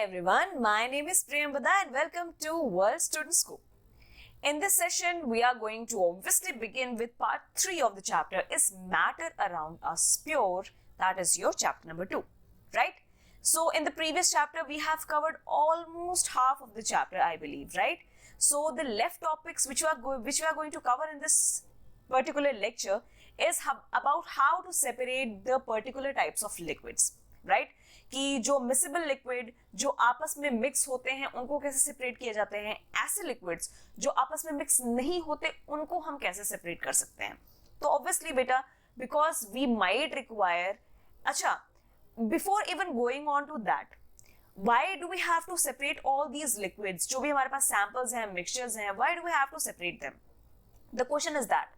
everyone, my name is Priyambada and welcome to World Student School. In this session, we are going to obviously begin with part 3 of the chapter is matter around us pure, that is your chapter number 2, right? So in the previous chapter, we have covered almost half of the chapter, I believe, right? So the left topics which we are going to cover in this particular lecture is about how to separate the particular types of liquids, right? कि जो miscible liquid जो आपस में mix होते हैं उनको कैसे separate किए जाते हैं, ऐसे लिक्विड्स जो आपस में मिक्स नहीं होते उनको हम कैसे सेपरेट कर सकते हैं. तो ऑब्वियसली बेटा बिकॉज वी माइट रिक्वायर, अच्छा before even going on to that, why do we have to separate all these liquids? जो भी हमारे पास सैंपल्स हैं, मिक्सचर्स हैं, why do we have to separate them? The question is that.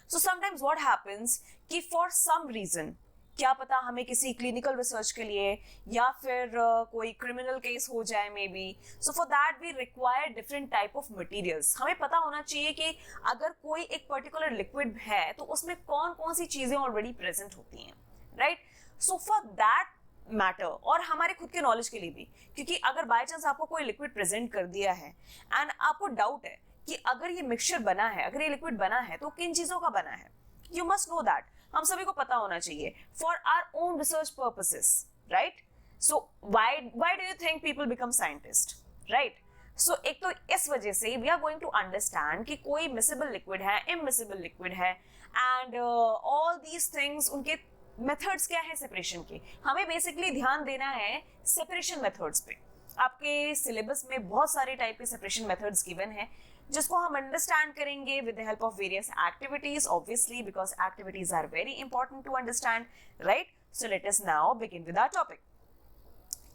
So sometimes what happens कि for some reason, क्या पता हमें किसी क्लिनिकल रिसर्च के लिए या फिर कोई क्रिमिनल केस हो जाए maybe, so for that we require different type of materials. हमें पता होना चाहिए कि अगर कोई एक पर्टिकुलर लिक्विड है तो उसमें कौन कौन सी चीजें ऑलरेडी प्रेजेंट होती हैं, right? So for that matter और हमारे खुद के नॉलेज के लिए भी, क्योंकि अगर बाय चांस आपको कोई लिक्विड प्रेजेंट कर दिया है एंड आपको डाउट है कि अगर ये मिक्सचर बना है, अगर ये लिक्विड बना है तो किन चीजों का बना है, यू मस्ट नो दैट. हम सभी को पता होना चाहिए for our own research purposes, right? So why do you think people become scientist, right? So एक तो इस वजह से we are going to understand कि कोई मिसिबल लिक्विड है, इमिसिबल लिक्विड है एंड ऑल दीज थिंग्स, उनके मेथड्स क्या है सेपरेशन के. हमें बेसिकली ध्यान देना है सेपरेशन मेथड्स पे. आपके सिलेबस में बहुत सारे टाइप के सेपरेशन मेथड्स गिवन है जिसको हम अंडरस्टैंड करेंगे with the help of various activities, obviously because activities are very important to understand, right? So let us now begin with our topic.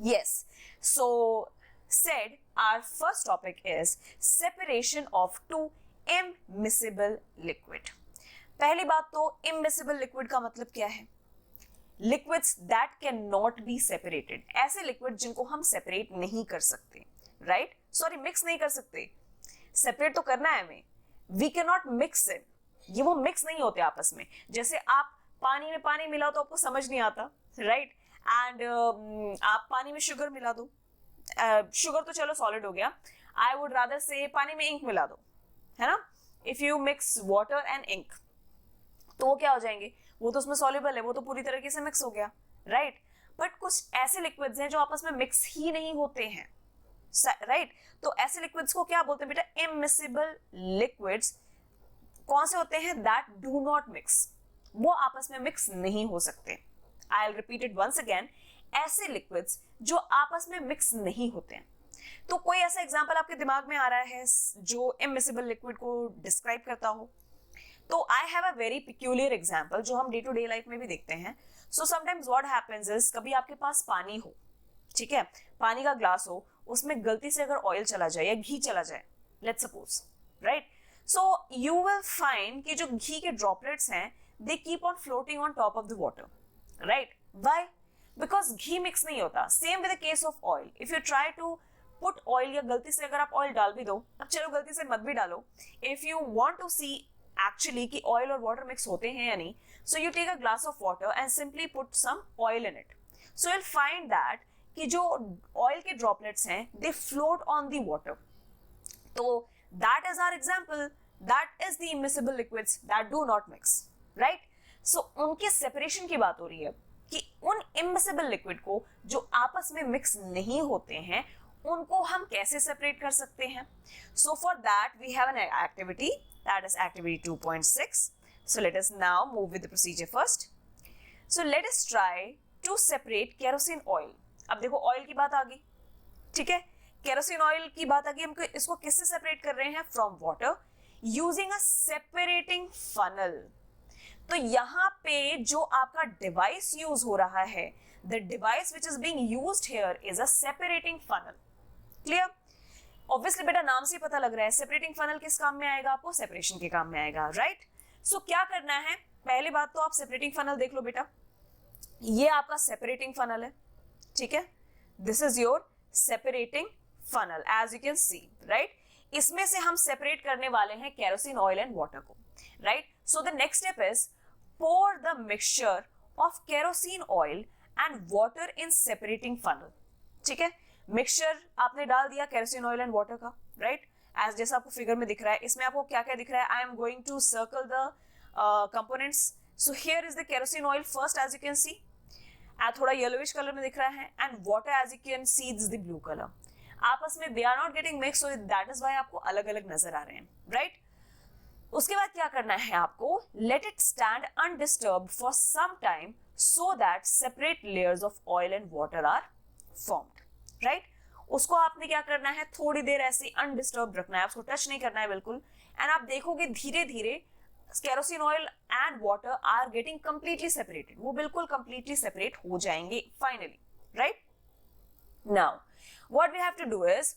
Yes, so said our first topic is separation of two immiscible liquid. पहली बात तो immiscible liquid का मतलब क्या है? Liquids that cannot be separated. ऐसे liquid जिनको हम सेपरेट नहीं कर सकते, राइट? सॉरी, मिक्स नहीं कर सकते. सेपरेट तो करना है हमें, we cannot mix it. ये वो मिक्स नहीं होते आपस में. जैसे आप पानी में पानी मिलाओ तो आपको समझ नहीं आता, राइट? एंड आप पानी में शुगर मिला दो, शुगर तो चलो सॉलिड हो गया. आई वुड रादर से पानी में इंक मिला दो, है ना? If you mix water and ink तो वो क्या हो जाएंगे? वो तो उसमें सॉल्युबल है, वो तो पूरी तरीके से मिक्स हो गया, राइट? बट कुछ ऐसे लिक्विड्स हैं जो आपस में मिक्स ही नहीं होते हैं, राइट? तो ऐसे लिक्विड्स को क्या बोलते हैं बेटा? Immiscible liquids. कौन से होते हैं? That do not mix. वो आपस में मिक्स नहीं हो सकते. I will repeat it once again. ऐसे लिक्विड्स जो आपस में मिक्स नहीं होते हैं. तो कोई ऐसा एग्जांपल आपके दिमाग में आ रहा है जो इमिसिबल लिक्विड को डिस्क्राइब करता हो? तो I have a very peculiar example जो हम डे टू डे लाइफ में भी देखते हैं. So sometimes what happens is, कभी आपके पास पानी हो, ठीक है, पानी का ग्लास हो, उसमें गलती से अगर ऑयल चला जाए या घी चला जाए, let's suppose, right? So you will find कि जो घी के ड्रॉपलेट्स हैं they keep on floating on top of the water, right? Why? Because घी मिक्स नहीं होता. Same with the case of oil. If you try to put oil, या गलती से अगर आप ऑयल डाल भी दो, अब चलो गलती से मत भी डालो, if you want to see actually कि ऑयल और वाटर मिक्स होते हैं या नहीं, so you take a glass of water and simply put some oil in it. So you will find that कि जो ऑयल के ड्रॉपलेट्स हैं they float on the water. तो that is our example, that is the immiscible liquids that do not mix, right? So उनके separation की बात हो रही है कि उन इमिसिबल लिक्विड को जो आपस में मिक्स नहीं होते हैं उनको हम कैसे सेपरेट कर सकते हैं. So for that we have an activity, that is activity 2.6. So let us now move with the procedure first. So let us try to separate kerosene oil. अब देखो ऑयल की बात आ गई, ठीक है? केरोसिन ऑयल की बात आ गई. हम इसको किससे सेपरेट कर रहे हैं? From water using a separating funnel. तो यहाँ पे जो आपका डिवाइस यूज हो रहा है, the device which is being used here is a separating funnel. Clear? Obviously बेटा नाम से पता लग रहा है सेपरेटिंग फनल किस काम में आएगा? आपको सेपरेशन के काम में आएगा, राइट? सो क्या करना है? पहली बात तो आप सेपरेटिंग फनल देख लो बेटा. ये आपका सेपरेटिंग फनल है, ठीक है? This is your separating funnel as you can see, right? इसमें से हम सेपरेट करने वाले हैं केरोसिन ऑयल एंड वाटर को, right? So the next step is pour the mixture of kerosene oil and water in separating funnel. ठीक है? Mixture आपने डाल दिया केरोसिन ऑयल एंड वाटर का, राइट, एज जैसा आपको फिगर में दिख रहा है. इसमें आपको क्या क्या दिख रहा है? I am going to circle the components. So here is the kerosene oil first, as you can see, थोड़ा येलोइश कलर में दिख रहा है, and water as you can see is the blue colour. आपस में they are not getting mix, so that is why आपको अलग अलग नजर आ रहे हैं, राइट. उसके बाद क्या करना है आपको? Let it stand undisturbed for some time so that separate layers of oil and water are formed, right. उसको आपने क्या करना है? थोड़ी देर ऐसे अनडिस्टर्ब रखना है, उसको टच नहीं करना है बिल्कुल. एंड आप देखोगे धीरे धीरे kerosene oil and water are getting completely separated, वो बिल्कुल कंप्लीटली सेपरेट हो जाएंगे finally, right. Now what we have to do is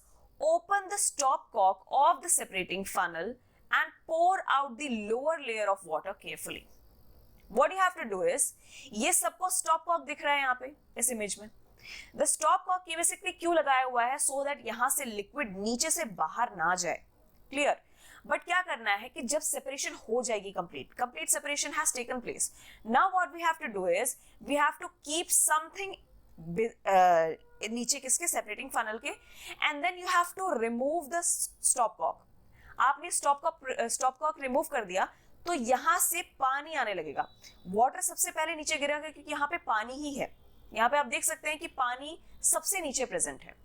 open the stop cock of the separating funnel and pour out the lower layer of water carefully. What you have to do is, ये सबको stop cock दिख रहा है यहाँ पे इस image में. The stop cock ये बेसिकली क्यों लगाया हुआ है? So that यहाँ से लिक्विड नीचे से बाहर ना जाए, क्लियर. बट क्या करना है कि जब सेपरेशन हो जाएगी complete separation has taken place. Now what we have to do is we have to keep something नीचे किसके? सेपरेटिंग फनल के. And then you have to remove the stopcock. आपने स्टॉप कॉक रिमूव कर दिया तो यहां से पानी आने लगेगा. वाटर सबसे पहले नीचे गिरेगा क्योंकि यहाँ पे पानी ही है. यहाँ पे आप देख सकते हैं कि पानी सबसे नीचे प्रेजेंट है.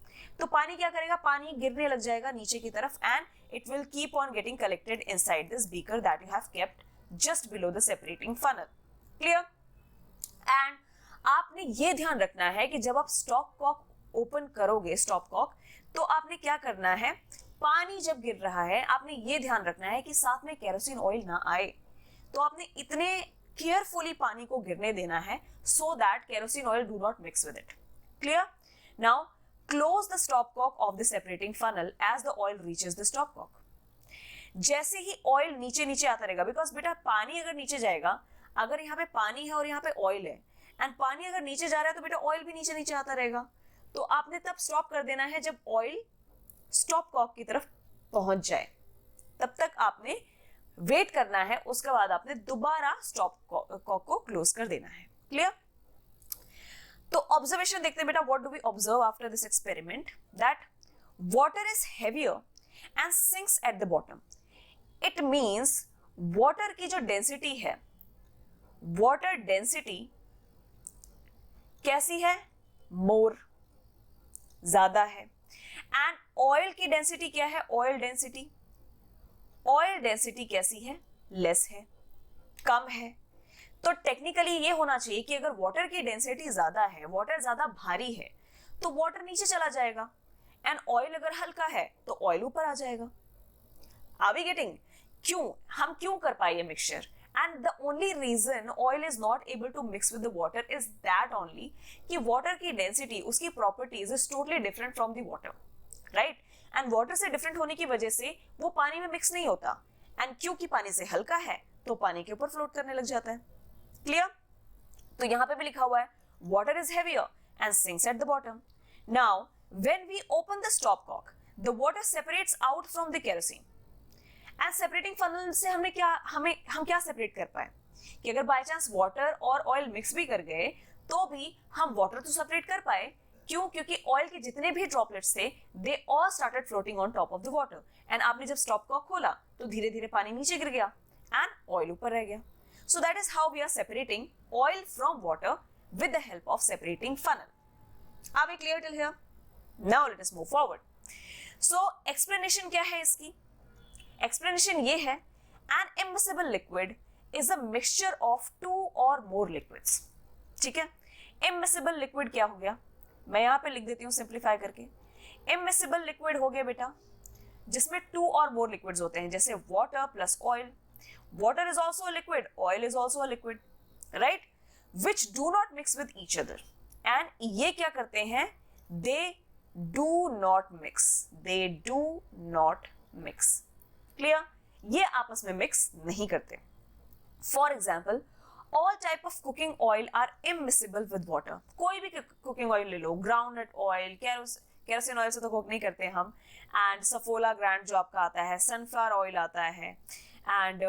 तो पानी क्या करेगा? पानी गिरने लग जाएगा नीचे की तरफ, and it will keep on getting collected inside this beaker that you have kept just below the separating funnel, clear. And आपने ये ध्यान रखना है कि जब आप स्टॉप कॉक ओपन करोगे, स्टॉप कॉक, तो आपने क्या करना है? पानी जब गिर रहा है आपने ये ध्यान रखना है कि साथ में केरोसिन ऑयल ना आए. तो आपने इतने केयरफुली पानी को गिरने देना है so that kerosene oil do not mix with it, clear. Now close the stopcock of the separating funnel as the oil reaches the stopcock. जैसे ही ऑयल नीचे नीचे आता रहेगा, बिकॉज बेटा पानी अगर नीचे जाएगा, अगर यहाँ पे पानी है और यहाँ पे ऑयल है, एंड पानी अगर नीचे जा रहा है तो बेटा ऑयल भी नीचे नीचे आता रहेगा. तो आपने तब स्टॉप कर देना है जब ऑयल स्टॉप कॉक की तरफ पहुंच जाए. तब तक आपने वेट करना है, उसके बाद आपने दोबारा स्टॉप कॉक को क्लोज कर देना है, क्लियर. तो ऑब्जर्वेशन देखते हैं बेटा. What do we observe after this experiment? That water is heavier and sinks at the bottom. It means water की जो डेंसिटी है, वाटर डेंसिटी कैसी है? मोर, ज्यादा है. एंड ऑयल की डेंसिटी क्या है? ऑयल डेंसिटी कैसी है? लेस है, कम है. तो टेक्निकली ये होना चाहिए कि अगर वाटर की डेंसिटी ज्यादा है, वाटर ज्यादा भारी है, तो वाटर नीचे चला जाएगा, एंड ऑयल अगर हल्का है तो ऑयल ऊपर आ जाएगा. Are we getting? हम क्यों कर पाए ये mixture? And the only reason oil is not able to mix with the water is that only कि water की density, उसकी properties is totally different from the water, right? And water से different होने की वजह से वो पानी में mix नहीं होता, and क्योंकि पानी से हल्का है तो पानी के ऊपर float करने लग जाता है, clear? तो यहाँ पे भी लिखा हुआ है water is heavier and sinks at the bottom. Now when we open the stop cock, the water separates out from the kerosene. And separating funnel से हम क्या सेपरेट कर पाए कि अगर बाय चांस वाटर और ऑयल मिक्स भी कर गए तो भी हम वाटर तो सेपरेट कर पाए. क्यों? क्योंकि ऑयल के जितने भी ड्रॉपलेट्स थे they all started floating on top of the water, and आपने जब स्टॉप कॉक खोला तो धीरे धीरे पानी नीचे गिर गया एंड ऑयल ऊपर रह गया. So that is how we are separating oil from water with the help of separating funnel. Are we clear till here? Now let us move forward. So explanation क्या है इसकी? एक्सप्लेनेशन ये है, an immiscible liquid is a mixture of two or more liquids. ठीक है, immiscible liquid क्या हो गया? मैं यहाँ पे लिख देती हूँ सिंप्लीफाई करके. इमिसिबल लिक्विड हो गया बेटा जिसमें टू और मोर लिक्विड्स होते हैं, जैसे water plus oil. Water is also a liquid, oil is also a liquid, right, which do not mix with each other. And ये क्या करते हैं? They do not mix. Clear? ये आपस में मिक्स नहीं करते. For example, all type of cooking oil are immiscible with water. कोई भी कुकिंग ऑयल ले लो, ग्राउंडनट ऑयल, केरोसिन ऑयल से तो कुक नहीं करते हम, एंड सफोला ग्रैंड जो आपका आता है, सनफ्लावर ऑयल आता है, एंड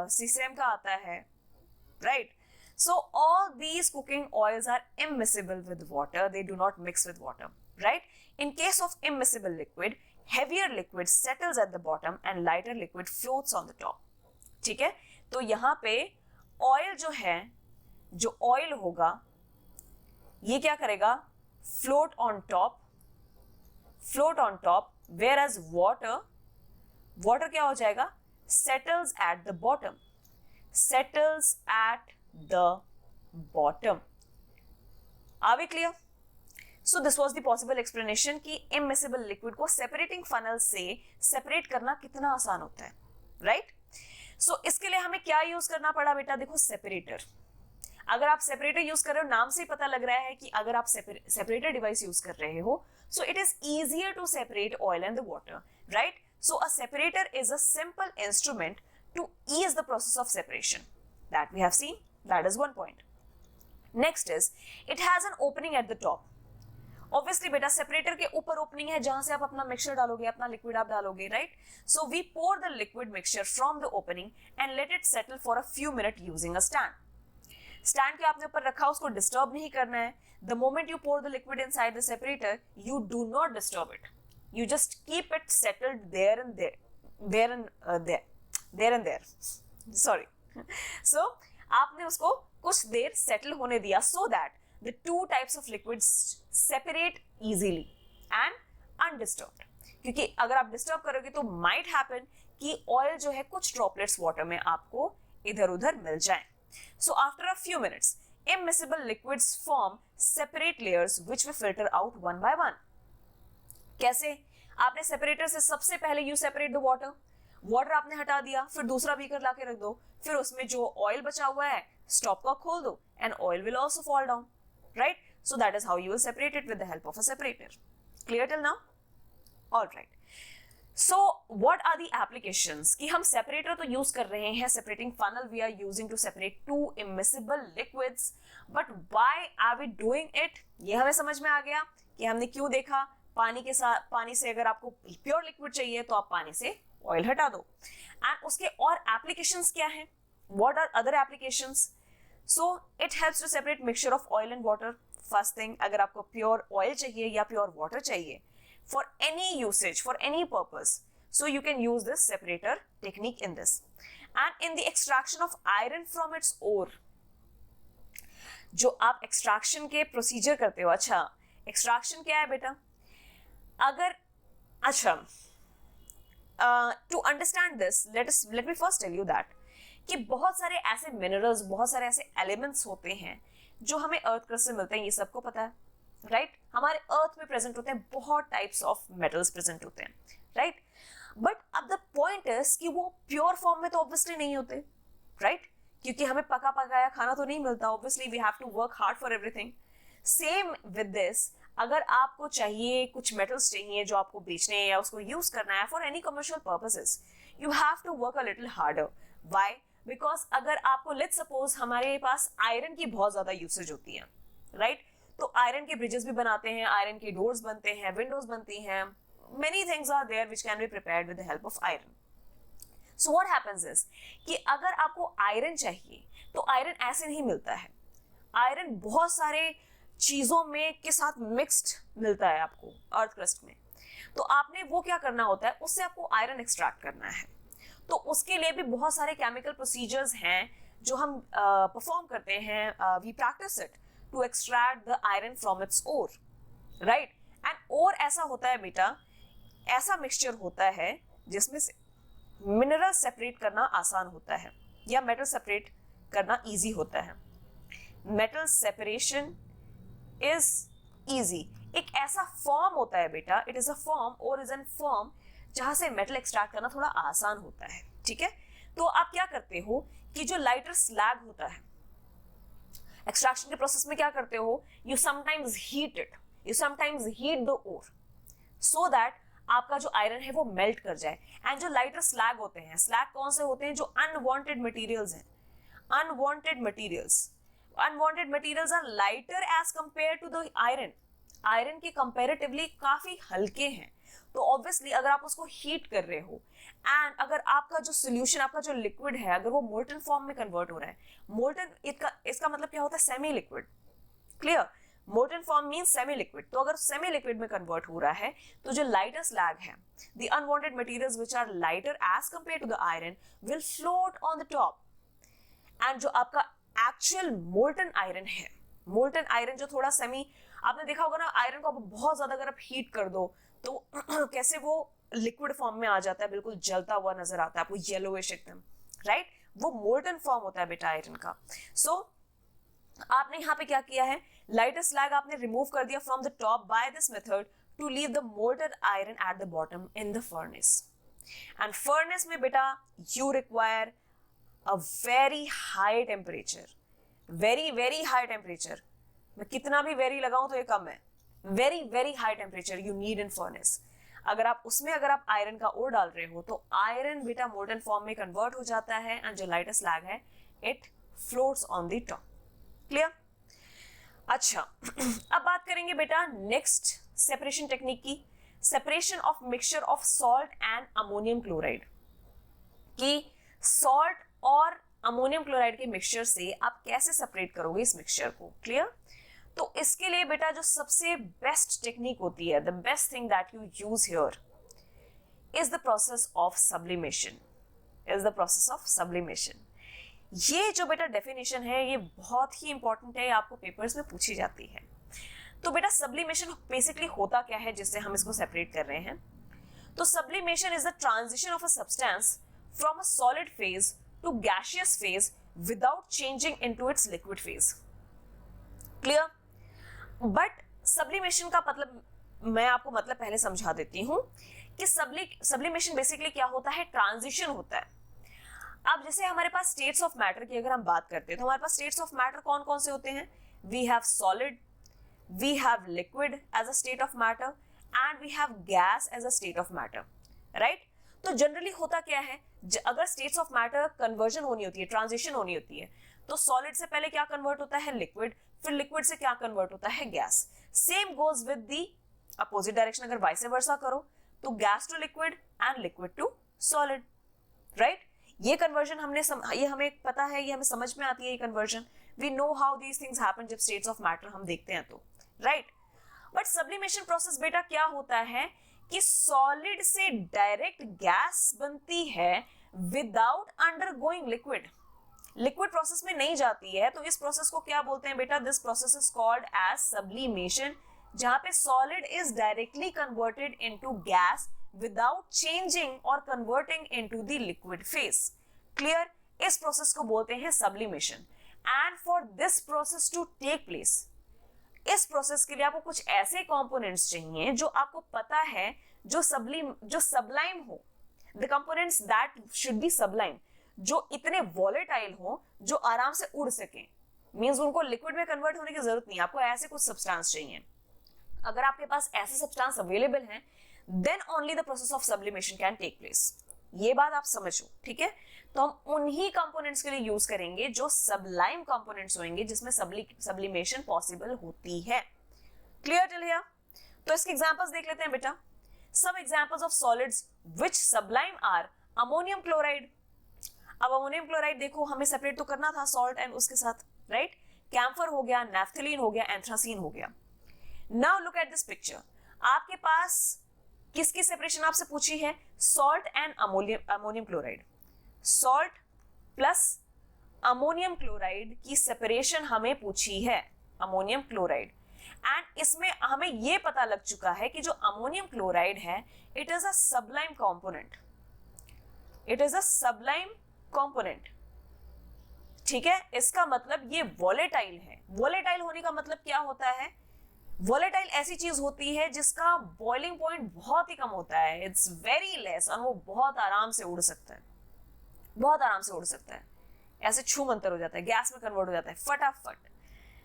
सीसेम का आता है, right. So all these cooking oils are immiscible with water, they do not mix with water, right? In case of immiscible liquid, heavier liquid settles at the bottom and lighter liquid floats on the top. ठीक है, तो यहाँ पे oil जो है, जो oil होगा ये क्या करेगा, float on top, whereas water क्या हो जाएगा, settles at the bottom. Are we clear? So this was the possible explanation कि immiscible liquid को separating funnel से separate करना कितना आसान होता है, right? So इसके लिए हमें क्या यूज करना पड़ा बेटा, देखो separator. अगर आप separator यूज कर रहे हो, नाम से ही पता लग रहा है कि अगर आप separator device यूज कर रहे हो, so it is easier to separate oil and the water, right? So a separator is a simple instrument to ease the process of separation. That we have seen. That is one point. Next is, it has an opening at the top. Obviously बेटा separator के ऊपर opening है जहां से आप अपना mixture डालोगे, अपना liquid आप डालोगे, right? So we pour the liquid mixture from the opening and let it settle for a few minutes using a stand. Stand के आपने ऊपर रखा, उसको disturb नहीं करना है. The moment you pour the liquid inside the separator, you do not disturb it. You just keep it settled there and there. Sorry. So आपने उसको कुछ देर settle होने दिया so that the two types of liquids separate easily and undisturbed. क्योंकि अगर आप disturb करोगे तो might happen कि oil जो है कुछ droplets water में आपको इधर-उधर मिल जाएं. So after a few minutes, immiscible liquids form separate layers which we filter out one by one. कैसे? आपने सेपरेटर से सबसे पहले यू सेपरेट द वाटर आपने हटा दिया, फिर दूसरा बीकर लाके रख दो, फिर उसमें जो ऑयल बचा हुआ है स्टॉप का खोल दो and oil will also fall down, right? So that is how you will separate it with the help of a separator. Clear till now? Alright. So what are the applications कि हम separator तो use कर रहे हैं, separating funnel we are using to separate two immiscible liquids, but why are we doing it? ये हमें समझ में आ गया कि हमने क्यों देखा. पानी से अगर आपको प्योर लिक्विड चाहिए तो आप पानी से ऑयल हटा दो. एंड उसके और एप्लीकेशंस क्या हैं? What are other applications? So it helps to separate mixture of oil and water. First thing, अगर आपको प्योर ऑयल चाहिए या प्योर वाटर चाहिए for any usage, for any purpose, so you can use this separator technique in this. And in the extraction of iron from its ore, जो आप extraction के procedure करते हो. अच्छा, एक्सट्रैक्शन क्या है बेटा? अगर अच्छा, to understand this let me first tell you that कि बहुत सारे ऐसे मिनरल्स, बहुत सारे ऐसे एलिमेंट्स होते हैं जो हमें अर्थ क्रस्ट से मिलते हैं. ये सबको पता है, राइट? हमारे अर्थ में प्रेजेंट होते हैं, बहुत टाइप्स ऑफ मेटल्स प्रेजेंट होते हैं, राइट? बट अब द पॉइंट इज कि वो प्योर फॉर्म में तो ऑब्वियसली नहीं होते, राइट? क्योंकि हमें पका पकाया खाना तो नहीं मिलता. Obviously we have to work hard for everything. Same with this, अगर आपको चाहिए, कुछ मेटल्स चाहिए जो आपको बेचने हैं या उसको यूज करना है for any commercial purposes, you have to work a little harder. Why? Because अगर आपको, लेट्स सपोज हमारे पास आयरन की बहुत ज्यादा यूसेज होती है, राइट? तो आयरन के ब्रिजेस भी बनाते हैं, आयरन के डोर्स बनते हैं, विंडोज बनती हैं, many things are there which can be prepared with the help of iron. So what happens is कि अगर आपको आयरन चाहिए तो आयरन ऐसे नहीं मिलता है. आयरन बहुत सारे चीजों में के साथ मिक्स्ड मिलता है आपको अर्थ क्रस्ट में. तो आपने वो क्या करना होता है, उससे आपको आयरन एक्सट्रैक्ट करना है. तो उसके लिए भी बहुत सारे केमिकल प्रोसीजर्स हैं जो हम परफॉर्म करते हैं. We practise it to extract the iron from its ore, right? And ore ऐसा होता है बेटा, ऐसा मिक्सचर होता है जिसमें से मिनरल सेपरेट करना आसान होता है या मेटल सेपरेट करना इजी होता है. Metal separation is easy. एक ऐसा फॉर्म होता है बेटा, इट इज अ फॉर्म और इज एन फॉर्म जहां से मेटल एक्सट्रैक्ट करना थोड़ा आसान होता है, ठीक है? तो आप क्या करते हो कि जो लाइटर स्लैग होता है, एक्सट्रैक्शन के प्रोसेस में क्या करते हो, you sometimes heat it, you sometimes heat the ore so that आपका जो आयरन है वो मेल्ट कर जाए. एंड जो लाइटर स्लैग होते हैं, स्लैग कौन से होते हैं? जो अनवांटेड मटेरियल्स हैं. Unwanted materials are lighter as compare to the iron. Iron के कंपैरेटिवली काफी हल्के हैं. तो ऑब्वियसली अगर आप उसको हीट कर रहे हो एंड अगर आपका जो सोल्यूशन, आपका जो लिक्विड है, अगर वो मोल्टन फॉर्म में कन्वर्ट हो रहा है, मोल्टन इसका मतलब क्या होता है? Semi liquid. Clear? Molten form means semi liquid, तो अगर सेमी लिक्विड में कन्वर्ट हो रहा है तो जो लाइटर स्लैग है, the unwanted materials which are lighter as compare to the iron will float on the top, and जो आपका एक्चुअल मोल्टन आयरन है, मोल्टन आयरन जो थोड़ा सेमी, आपने देखा होगा ना आयरन को आप बहुत ज्यादा अगर आप हीट कर दो तो कैसे वो लिक्विड फॉर्म में आ जाता है, बिल्कुल जलता हुआ नजर आता है आपको, येलोइश एकदम, राइट, वो मोल्टन फॉर्म होता है बेटा आयरन का। सो आपने यहाँ पे क्या किया है, लाइटर स्लैग आपने रिमूव कर दिया from the top by this method to leave the molten iron at the bottom in the furnace, and furnace में बेटा you require a very high temperature, very high temperature, मैं कितना भी very लगाऊं तो ये कम है, very high temperature you need in furnace. अगर आप उसमें अगर आप आयरन का ओर डाल रहे हो तो आयरन बेटा मोल्टन फॉर्म में कन्वर्ट हो जाता है, एंड जो लाइटर स्लैग है it floats on the top. Clear? अच्छा अब बात करेंगे बेटा नेक्स्ट सेपरेशन टेक्निक की, separation of mixture of salt and ammonium chloride, कि सॉल्ट और अमोनियम क्लोराइड के मिक्सचर से आप कैसे सेपरेट करोगे इस मिक्सचर को। क्लियर? तो इसके लिए बेटा जो सबसे बेस्ट टेक्निक होती है, the best thing that you use here is the process of sublimation, is the process of sublimation. ये जो बेटा डेफिनेशन है ये बहुत ही इंपॉर्टेंट है, आपको पेपर्स में पूछी जाती है। तो बेटा सब्लिमेशन बेसिकली होता क्या है जिससे हम इसको सेपरेट कर रहे हैं, तो sublimation is the transition of a substance from a solid phase two gaseous phase without changing into its liquid phase. Clear? But sublimation का मतलब मैं आपको मतलब पहले समझा देती हूं कि सब्लिमेशन बेसिकली क्या होता है, ट्रांजिशन होता है। अब जैसे हमारे पास स्टेट्स ऑफ मैटर की अगर हम बात करते हैं तो हमारे पास स्टेट्स ऑफ मैटर कौन कौन से होते हैं, we have solid, we have liquid as a state of matter, and we have gas as a state of matter, right. तो जनरली होता क्या है, अगर स्टेट्स ऑफ मैटर कन्वर्जन होनी होती है, ट्रांजिशन होनी होती है, तो सॉलिड से पहले क्या कन्वर्ट होता है, लिक्विड, फिर लिक्विड से क्या कन्वर्ट होता है, gas. Same goes with the opposite direction, अगर वाइस वर्सा करो तो gas to liquid and liquid to solid, right. ये कन्वर्जन ये हमें पता है, ये हमें समझ में आती है ये conversion, we know how these things happen जब स्टेट्स ऑफ मैटर हम देखते हैं तो, राइट। बट सब्लिमेशन प्रोसेस बेटा क्या होता है कि सॉलिड से डायरेक्ट गैस बनती है without undergoing liquid, liquid process में नहीं जाती है, तो इस प्रोसेस को क्या बोलते हैं बेटा, this process is called as sublimation, जहां पे solid is directly converted into gas without changing or converting into the liquid phase. Clear? इस प्रोसेस को बोलते हैं sublimation. And for this process to take place, इस प्रोसेस के लिए आपको कुछ ऐसे कंपोनेंट्स चाहिए जो आपको पता है जो sublime हो, the components that should be sublime, जो इतने volatile हो, जो आराम से उड़ सके, मीन्स उनको लिक्विड में कन्वर्ट होने की जरूरत नहीं, आपको ऐसे कुछ सब्सटेंस चाहिए। अगर आपके पास ऐसे सब्सटेंस अवेलेबल हैं, then only the process of sublimation can take place. ये बात आप समझो, ठीक है। तो हम उन्हीं कंपोनेंट्स के लिए यूज करेंगे जो सबलाइम कंपोनेंट्स होंगे जिसमें सब्लिमेशन पॉसिबल होती है। Clear till here? तो इसके एग्जांपल्स देख लेते हैं बेटा। सब examples of solids which sublime are ammonium chloride. अब अमोनियम क्लोराइड देखो हमें सेपरेट तो करना था सॉल्ट एंड उसके साथ, राइट। कैम्फर हो गया, नैफ्थलीन हो गया, एंथ्रासीन हो गया। Now look at this picture, आपके पास किसकी सेपरेशन आपसे पूछी है, salt and ammonium chloride, salt plus ammonium chloride की सेपरेशन हमें पूछी है, अमोनियम क्लोराइड। एंड इसमें हमें यह पता लग चुका है कि जो अमोनियम क्लोराइड है it is a Sublime component, it is a Sublime component, ठीक है। इसका मतलब ये वोलेटाइल है। वोलेटाइल होने का मतलब क्या होता है, वोलेटाइल ऐसी चीज होती है जिसका बॉइलिंग पॉइंट बहुत ही कम होता है, इट्स वेरी लेस, और वो बहुत आराम से उड़ सकता है, बहुत आराम से उड़ सकता है, ऐसे छू मंतर हो जाता है, गैस में कन्वर्ट हो जाता है फटाफट।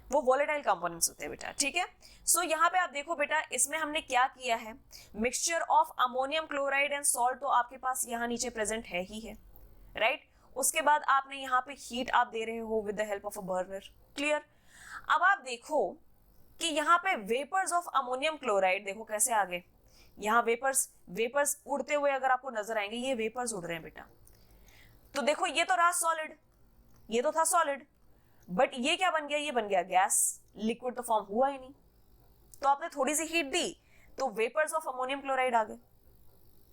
वो वोलेटाइल कंपोनेंट्स होते हैं बेटा, ठीक है। सो यहाँ पे आप देखो बेटा, इसमें हमने क्या किया है, mixture of ammonium chloride and salt तो आपके पास यहाँ नीचे प्रेजेंट है ही है, राइट। उसके बाद आपने यहाँ पे हीट आप दे रहे हो with the help of a burner. Clear? अब आप देखो कि यहाँ पे वेपर्स ऑफ अमोनियम क्लोराइड देखो कैसे आगे, यहाँ वेपर्स उड़ते हुए अगर आपको नजर आएंगे, ये वेपर्स उड़ रहे हैं बेटा। तो देखो ये तो रहा सॉलिड, ये तो था सॉलिड। बट ये क्या बन गया, ये बन गया गैस, लिक्विड तो फॉर्म हुआ ही नहीं। तो आपने थोड़ी सी हीट दी तो वेपर्स ऑफ अमोनियम क्लोराइड आ गए,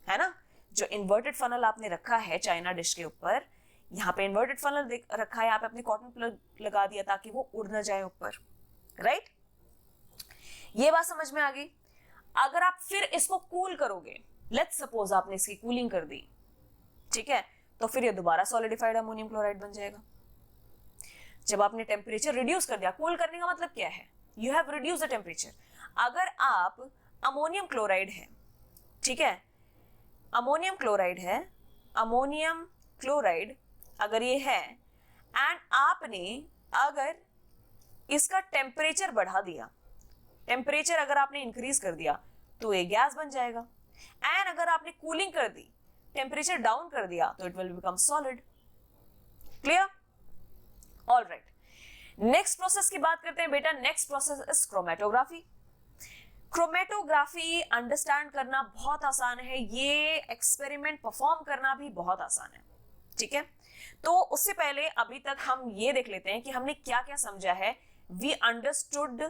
है ना। जो इन्वर्टेड फनल आपने रखा है चाइना डिश के ऊपर, यहाँ पे इन्वर्टेड फनल रखा है, यहाँ पे आपने कॉटन प्लग लगा दिया ताकि वो उड़ ना जाए ऊपर, राइट। ये बात समझ में आ गई। अगर आप फिर इसको कूल करोगे, लेट्स सपोज आपने इसकी कूलिंग कर दी, ठीक है, तो फिर ये दोबारा सॉलिडिफाइड अमोनियम क्लोराइड बन जाएगा। जब आपने टेम्परेचर रिड्यूस कर दिया, कूल करने का मतलब क्या है, you have reduce the temperature. अगर आप अमोनियम क्लोराइड है, ठीक है, अमोनियम क्लोराइड है, अमोनियम क्लोराइड अगर ये है एंड आपने अगर इसका टेम्परेचर बढ़ा दिया, टेम्परेचर अगर आपने इंक्रीज कर दिया तो ये गैस बन जाएगा। एंड अगर आपने कूलिंग कर दी, टेम्परेचर डाउन कर दिया, तो it will become solid. Clear? Alright, next process की बात करते हैं बेटा। Next process is chromatography. Chromatography understand करना बहुत आसान है, ये एक्सपेरिमेंट परफॉर्म करना भी बहुत आसान है, ठीक है। तो उससे पहले अभी तक हम ये देख लेते हैं कि हमने क्या क्या समझा है। वी अंडरस्टूड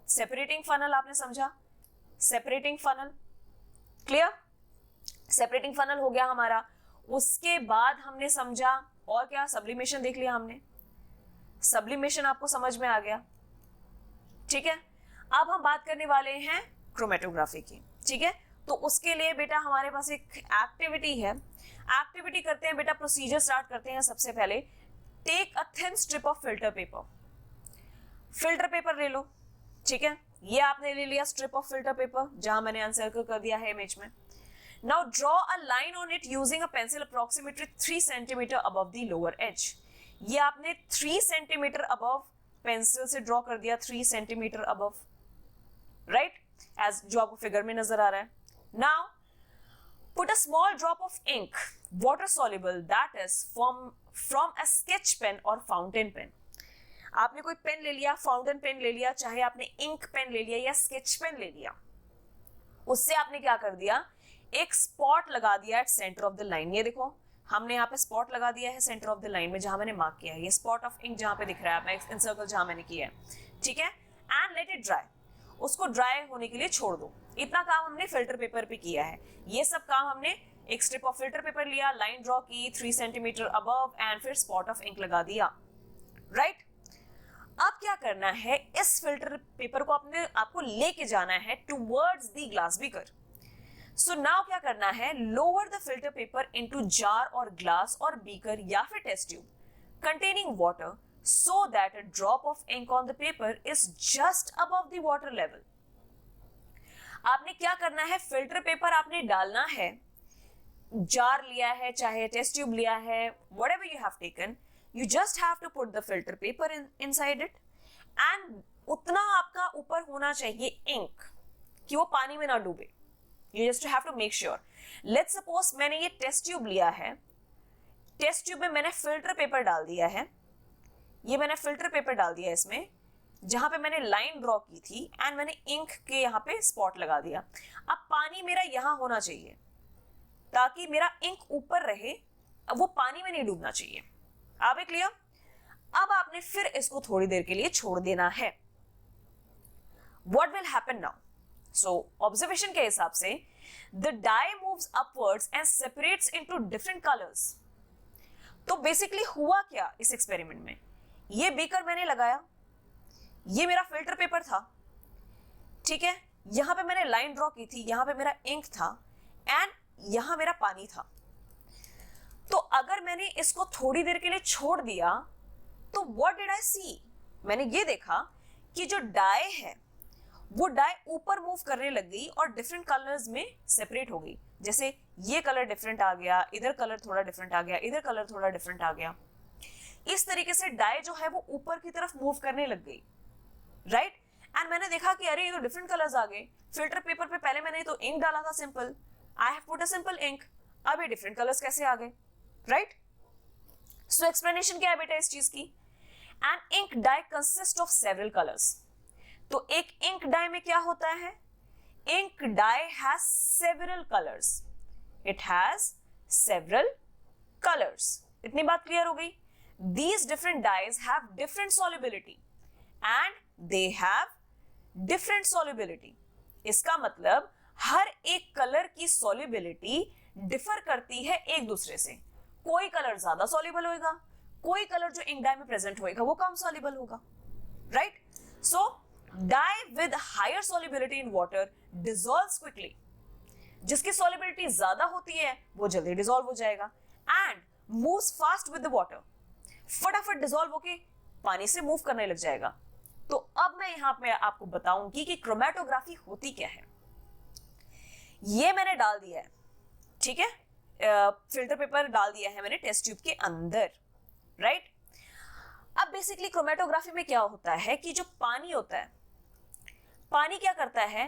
सेपरेटिंग फनल, आपने समझा separating funnel, clear, separating funnel हो गया हमारा। उसके बाद हमने समझा और क्या, सब्लिमेशन देख लिया हमने, सब्लिमेशन आपको समझ में आ गया, ठीक है। अब हम बात करने वाले हैं क्रोमेटोग्राफी की, ठीक है। तो उसके लिए बेटा हमारे पास एक एक्टिविटी है, एक्टिविटी करते हैं बेटा, प्रोसीजर स्टार्ट करते हैं। सबसे पहले take a thin strip of filter paper, filter paper ले लो, ठीक है, ये आपने ले लिया स्ट्रिप ऑफ फिल्टर पेपर, जहां मैंने अनसर्कल कर दिया है इमेज में। Now draw a line on it using a pencil approximately 3 centimetre above the lower edge. ये आपने 3 सेंटीमीटर अबव पेंसिल से ड्रॉ कर दिया, 3 सेंटीमीटर अबव, राइट, एज जो आपको फिगर में नजर आ रहा है। Now put a small drop of ink, water soluble, that is from a sketch pen or fountain pen. आपने कोई पेन ले लिया, फाउंटेन पेन ले लिया, चाहे आपने इंक पेन ले लिया या स्केच पेन ले लिया, उससे आपने क्या कर दिया, एक स्पॉट लगा दिया at centre of the line. ये देखो हमने यहाँ पे स्पॉट लगा दिया है सेंटर ऑफ द लाइन में, जहां मैंने मार्क किया है, ये स्पॉट ऑफ इंक जहां पे दिख रहा है, एनसर्कल जहां मैंने किया है, ठीक है। एंड लेट इट ड्राई, उसको ड्राई होने के लिए छोड़ दो। इतना काम हमने फिल्टर पेपर पे किया है। ये सब काम हमने, एक स्ट्रिप ऑफ फिल्टर पेपर लिया, लाइन ड्रॉ की 3 सेंटीमीटर अबव एंड फिर स्पॉट ऑफ इंक लगा दिया, राइट। अब क्या करना है, इस फिल्टर पेपर को आपको लेके जाना है towards the glass beaker. So now क्या करना है, lower the filter paper into jar और ग्लास और बीकर या फिर test tube containing water so that a drop of ink on the paper is just above the water level. आपने क्या करना है, फिल्टर पेपर आपने डालना है, जार लिया है चाहे टेस्ट ट्यूब लिया है, whatever you have taken, you just have to put the filter paper inside it and उतना आपका ऊपर होना चाहिए इंक कि वो पानी में ना डूबे। You just have to make sure. Let's suppose मैंने ये टेस्ट ट्यूब लिया है, टेस्ट ट्यूब में मैंने फिल्टर पेपर डाल दिया है, ये मैंने फिल्टर पेपर डाल दिया इसमें, जहां पे मैंने लाइन ड्रॉ की थी एंड मैंने इंक के यहाँ पे स्पॉट लगा दिया। अब पानी मेरा यहाँ होना चाहिए ताकि मेरा इंक ऊपर रहे, अब वो पानी में नहीं डूबना चाहिए। आप क्लियर? अब आपने फिर इसको थोड़ी देर के लिए छोड़ देना है। What will happen now? So observation के हिसाब से the dye moves upwards and separates into different colors. तो बेसिकली हुआ क्या इस एक्सपेरिमेंट में, ये बीकर मैंने लगाया, ये मेरा फिल्टर पेपर था, ठीक है, यहां पे मैंने लाइन ड्रॉ की थी, यहां पे मेरा इंक था एंड यहां मेरा पानी था। तो अगर मैंने इसको थोड़ी देर के लिए छोड़ दिया तो व्हाट डिड आई सी, मैंने ये देखा कि जो डाई है वो डाई ऊपर मूव करने लग गई और डिफरेंट कलर्स में सेपरेट हो गई। जैसे ये कलर डिफरेंट आ गया, इधर कलर थोड़ा डिफरेंट आ गया, इधर कलर थोड़ा डिफरेंट आ गया। इस तरीके से डाई जो है वो ऊपर की तरफ मूव करने लग गई, राइट। एंड मैंने देखा कि अरे ये तो डिफरेंट कलर्स आ गए। फिल्टर पेपर पे पहले मैंने तो इंक डाला था simple, I have put a simple ink, अब ये डिफरेंट कलर्स कैसे आ गए, राइट। सो एक्सप्लेनेशन क्या है बेटा इस चीज की, an ink dye consist of several colours. तो एक इंक डाई में क्या होता है, ink dye has several colours, it has several colours. इतनी बात क्लियर हो गई। these different dyes have different solubility and they have different solubility. इसका मतलब हर एक कलर की solubility डिफर करती है एक दूसरे से. कोई कलर ज्यादा soluble होगा, कोई कलर जो इंक डाई में प्रेजेंट होगा वो कम soluble होगा, right? So dye with higher solubility in water dissolves quickly. जिसकी solubility ज्यादा होती है वो जल्दी डिसॉल्व हो जाएगा and moves fast with the water. फटाफट डिसॉल्व होके पानी से मूव करने लग जाएगा. तो अब मैं यहां पे आपको बताऊंगी कि क्रोमेटोग्राफी होती क्या है. ये मैंने डाल दिया है, ठीक है, फिल्टर पेपर डाल दिया है मैंने टेस्ट ट्यूब के अंदर, राइट? अब बेसिकली क्रोमेटोग्राफी में क्या होता है कि जो पानी होता है, पानी क्या करता है,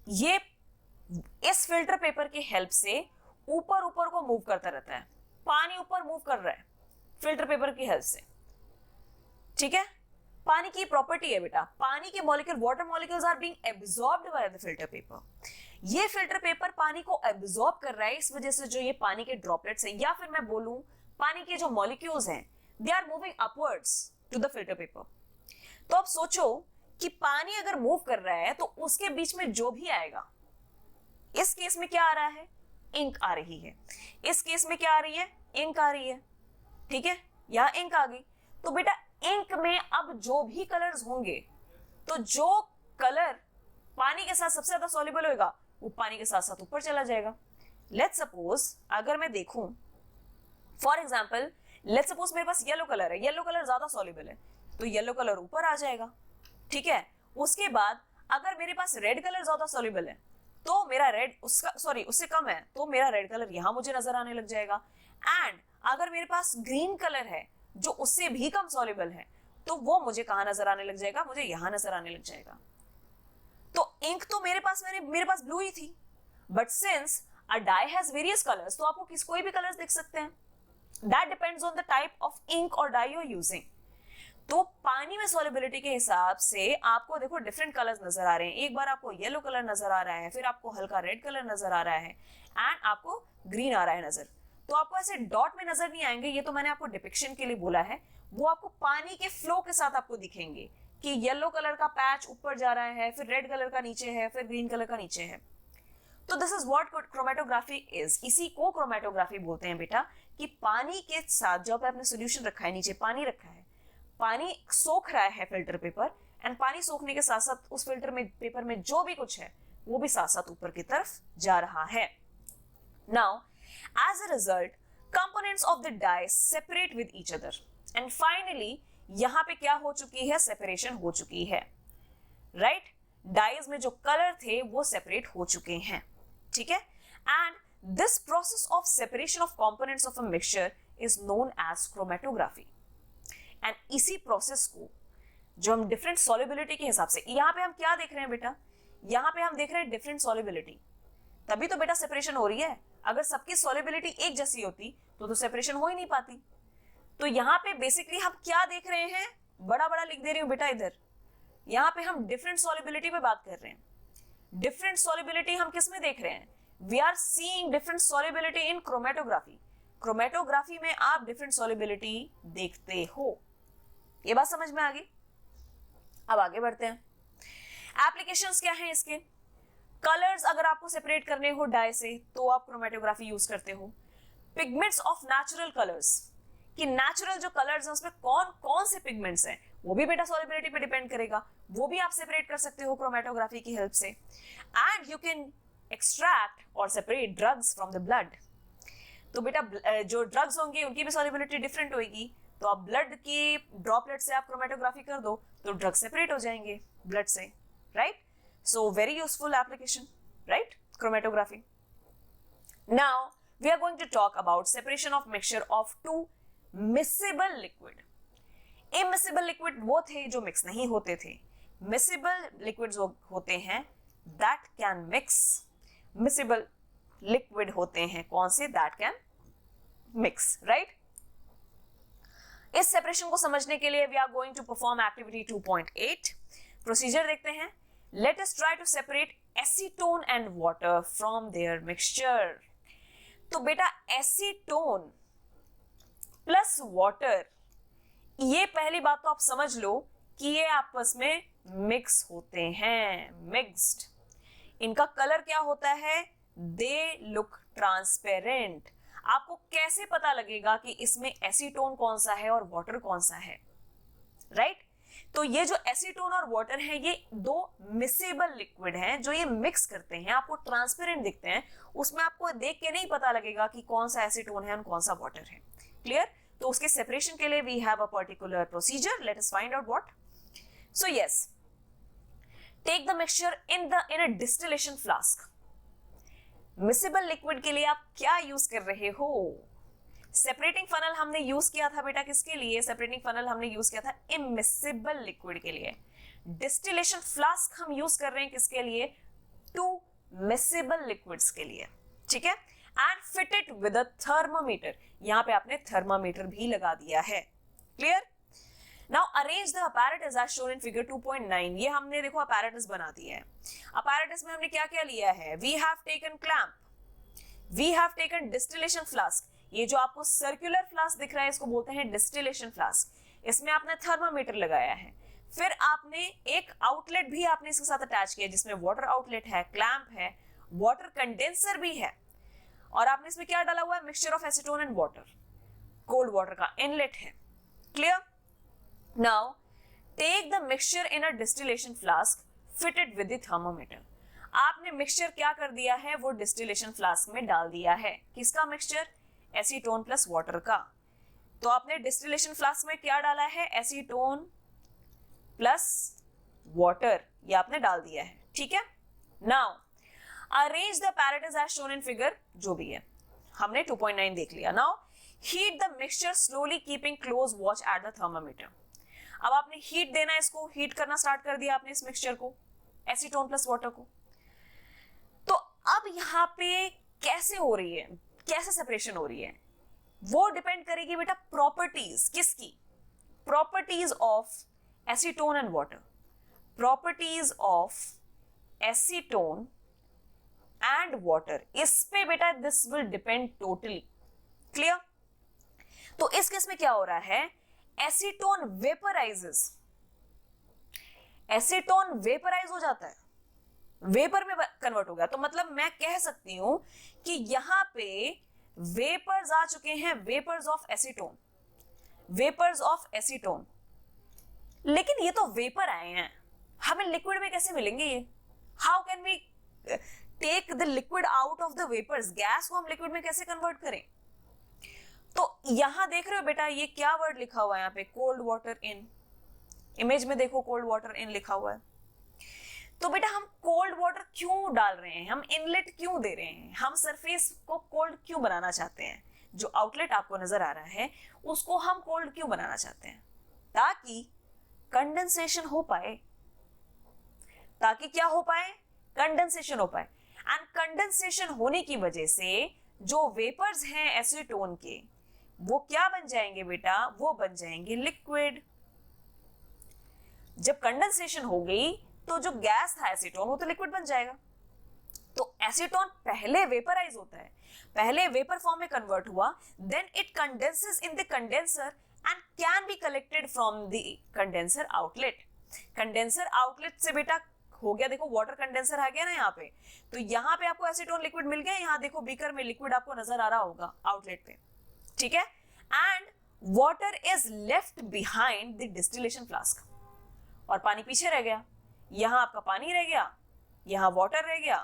ये इस फिल्टर पेपर की हेल्प से ऊपर ऊपर को मूव करता रहता है. पानी ऊपर मूव कर रहा है फिल्टर पेपर की हेल्प से, ठीक है. पानी की प्रॉपर्टी है बेटा, पानी के molecule, water molecules are being absorbed by the filter paper. ये फिल्टर पेपर पानी को एब्सॉर्ब कर रहा है, इस वजह से जो ये पानी के ड्रॉपलेट्स हैं, या फिर मैं बोलूं पानी के जो मॉलिक्यूल्स हैं, they are moving upwards to the filter paper. तो अब सोचो कि पानी अगर मूव कर रहा है तो उसके बीच में जो भी आएगा, इस केस में क्या आ रहा है, इंक आ रही है. इस केस में क्या आ रही है, इंक आ रही है, ठीक है. यहां इंक आ गई. तो बेटा इंक में अब जो भी कलर्स होंगे, तो जो कलर पानी के साथ सबसे ज्यादा सॉल्युबल होगा वो पानी के साथ साथ ऊपर चला जाएगा. लेट्स सपोज अगर मैं देखूं, फॉर एग्जांपल लेट्स सपोज मेरे पास येलो कलर है, येलो कलर ज्यादा सॉल्युबल है तो येलो कलर ऊपर आ जाएगा, ठीक है. उसके बाद अगर मेरे पास रेड कलर ज्यादा सॉल्युबल है तो मेरा रेड उससे कम है तो मेरा रेड कलर यहां मुझे नजर आने लग जाएगा. एंड अगर मेरे पास ग्रीन कलर है जो उससे भी कम सॉल्युबल है तो वो मुझे कहां नजर आने लग जाएगा, मुझे यहां नजर आने लग जाएगा. तो इंक तो मेरे पास ब्लू ही थी, but since a dye has various colours तो आपको कोई भी कलर्स दिख सकते हैं. That depends on the type of ink or dye you are using. तो पानी में सॉल्युबिलिटी के हिसाब से आपको देखो डिफरेंट कलर्स नजर आ रहे हैं. एक बार आपको येलो कलर नजर आ रहा है, फिर आपको हल्का रेड कलर नजर आ रहा है एंड आपको ग्रीन आ रहा है नजर. तो आपको ऐसे डॉट में नजर नहीं आएंगे, ये तो मैंने आपको डिपिक्शन के लिए बोला है. वो आपको पानी के फ्लो के साथ आपको दिखेंगे कि येलो कलर का पैच ऊपर जा रहा है, फिर रेड कलर का नीचे है, फिर ग्रीन कलर का नीचे है. तो this is what chromatography is. इसी को क्रोमेटोग्राफी बोलते हैं बेटा, कि पानी के साथ जो आपने सोल्यूशन रखा है, नीचे पानी रखा है, पानी सोख रहा है फिल्टर पेपर एंड पानी सोखने के साथ साथ उस फिल्टर में पेपर में जो भी कुछ है वो भी साथ साथ ऊपर की तरफ जा रहा है. Now as a result components of the dye separate with each other and finally यहां पे क्या हो चुकी है, सेपरेशन हो चुकी है, राइट. डाइज में जो कलर थे वो सेपरेट हो चुके हैं, ठीक है. And this process of separation of components of a mixture is known as chromatography. And इसी प्रोसेस को जो हम डिफरेंट सॉल्युबिलिटी के हिसाब से, यहाँ पे हम क्या देख रहे हैं बेटा, यहाँ पे हम देख रहे हैं डिफरेंट सॉल्युबिलिटी, तभी तो बेटा सेपरेशन हो रही है. अगर सबकी सॉल्युबिलिटी एक जैसी होती तो सेपरेशन हो ही नहीं पाती. तो यहाँ पे बेसिकली हम क्या देख रहे हैं, बड़ा बड़ा लिख दे रही हूं बेटा इधर, यहाँ पे हम डिफरेंट सॉल्युबिलिटी पे बात कर रहे हैं. डिफरेंट सॉल्युबिलिटी हम किस में देख रहे हैं, we are seeing different solubility in chromatography. Chromatography में आप डिफरेंट सॉल्युबिलिटी देखते हो. ये बात समझ में आ गई. अब आगे बढ़ते हैं. एप्लीकेशंस क्या हैं इसके. कलर्स अगर आपको सेपरेट करने हो डाई से तो आप क्रोमेटोग्राफी यूज करते हो. पिगमेंट्स ऑफ नेचुरल कलर्स, कि नेचुरल जो कलर्स हैं उसमें कौन कौन से पिगमेंट्स हैं वो भी बेटा सॉल्युबिलिटी पे डिपेंड करेगा, वो भी आप सेपरेट कर सकते हो क्रोमेटोग्राफी की हेल्प से. एंड यू कैन एक्सट्रैक्ट और separate drugs from the blood. तो बेटा जो ड्रग्स होंगे उनकी भी सॉल्युबिलिटी डिफरेंट होगी, तो आप ब्लड की ड्रॉपलेट से आप क्रोमेटोग्राफी कर दो तो ड्रग सेपरेट हो जाएंगे ब्लड से, right. So very useful application, right? Chromatography. Now we are going to talk about separation of mixture of two miscible liquid. Immiscible liquid वो थे जो mix नहीं होते थे. Miscible liquids होते हैं that can mix. Miscible liquid होते हैं कौन से, that can mix, right? इस separation को समझने के लिए we are going to perform activity 2.8. Procedure देखते हैं. Let us try to separate acetone and water from their mixture. तो बेटा acetone plus water ये पहली बात तो आप समझ लो कि ये आपस में मिक्स होते हैं, मिक्स्ड। इनका कलर क्या होता है? They look transparent. आपको कैसे पता लगेगा कि इसमें एसीटोन कौन सा है और वाटर कौन सा है? राइट? तो ये जो एसीटोन और वाटर है, ये दो मिसेबल लिक्विड हैं जो ये मिक्स करते हैं, आपको ट्रांसपेरेंट दिखते हैं। उसमें आपको देख के नहीं पता लगेगा कि कौन सा एसीटोन है और कौन सा वाटर है। क्लियर? तो उसके सेपरेशन के लिए we have a particular procedure. Let us find out what. So yes, take the mixture in a distillation flask. Miscible liquid के लिए आप क्या यूज कर रहे हो? सेपरेटिंग फनल हमने यूज किया था बेटा, किसके लिए? सेपरेटिंग फनल हमने यूज किया था इमिसिबल लिक्विड के लिए। डिस्टिलेशन फ्लास्क हम यूज कर रहे हैं किसके लिए? टू मिसेबल लिक्विड्स के लिए। ठीक है? And fit it with a thermometer. यहां पे आपने थर्मामीटर भी लगा दिया है। Clear? Now arrange the apparatus as shown in figure 2.9। ये हमने देखो apparatus बना दिया है। apparatus में हमने क्या क्या लिया है? We have taken clamp, we have taken distillation flask। ये जो आपको सर्कुलर फ्लास्क दिख रहा है इसको बोलते हैं डिस्टिलेशन फ्लास्क। इसमें आपने थर्मामीटर लगाया है, फिर आपने एक आउटलेट भी आपने इसके साथ अटैच किया जिसमें वाटर आउटलेट है, क्लैंप है, वाटर कंडेंसर भी है, और आपने इसमें क्या डाला हुआ है? Mixture of acetone and water. Cold water का इनलेट है। Clear? Now, take the mixture in a distillation flask fitted with the thermometer। आपने मिक्सचर क्या कर दिया है? वो डिस्टिलेशन फ्लास्क में डाल दिया है। किसका मिक्सचर? एसीटोन प्लस वाटर का। तो आपने डिस्टिलेशन फ्लास्क में क्या डाला है? एसीटोन प्लस वाटर, ये आपने डाल दिया है। ठीक है? Now arrange the apparatus as shown in figure, जो भी है हमने 2.9 देख लिया। Now heat the mixture slowly keeping close watch at the thermometer. अब आपने हीट देना है, इसको हीट करना स्टार्ट कर दिया आपने इस मिक्सचर को, एसीटोन प्लस वाटर को। तो अब यहां पे कैसे हो रही है, कैसे सेपरेशन हो रही है, वो डिपेंड करेगी बेटा प्रॉपर्टीज। किसकी? Properties of acetone and water. Properties of acetone and water, इस पे बेटा this will depend totally. Clear? तो इस केस में क्या हो रहा है? एसीटोन वेपराइजेस, एसीटोन वेपराइज हो जाता है, वेपर में कन्वर्ट हो गया। तो मतलब मैं कह सकती हूं कि यहां पे वेपर्स आ चुके हैं, vapours of acetone, vapours of acetone. लेकिन ये तो वेपर आए हैं, हमें लिक्विड में कैसे मिलेंगे ये? How can we take the liquid out of the vapours? Gas को हम लिक्विड में कैसे कन्वर्ट करें? तो यहां देख रहे हो बेटा ये क्या वर्ड लिखा हुआ है यहाँ पे? Cold water in. इमेज में देखो कोल्ड वाटर इन लिखा हुआ है। तो बेटा हम कोल्ड वाटर क्यों डाल रहे हैं? हम इनलेट क्यों दे रहे हैं? हम सरफेस को कोल्ड क्यों बनाना चाहते हैं? जो आउटलेट आपको नजर आ रहा है उसको हम कोल्ड क्यों बनाना चाहते हैं? ताकि कंडेंसेशन हो पाए। ताकि क्या हो पाए? कंडेंसेशन हो पाए। एंड कंडेंसेशन होने की वजह से जो वेपर्स हैं एसीटोन के, वो क्या बन जाएंगे बेटा? वो बन जाएंगे लिक्विड। जब कंडेंसेशन हो गई तो जो गैस था एसीटोन वो तो लिक्विड बन जाएगा। तो एसीटोन पहले वेपराइज होता है, पहले वेपर फॉर्म में कन्वर्ट हुआ, then it condenses in the condenser and can be collected from the condenser outlet. Condenser outlet से बेटा हो गया, देखो वाटर कंडेंसर आ गया ना यहाँ पे, तो यहाँ पे आपको एसीटोन लिक्विड मिल गया। यहाँ देखो बीकर में लिक्विड आपको नजर आ रहा होगा आउटलेट पे। ठीक है? And water is left behind the distillation flask, और पानी पीछे रह गया। यहां आपका पानी रह गया, यहां वाटर रह गया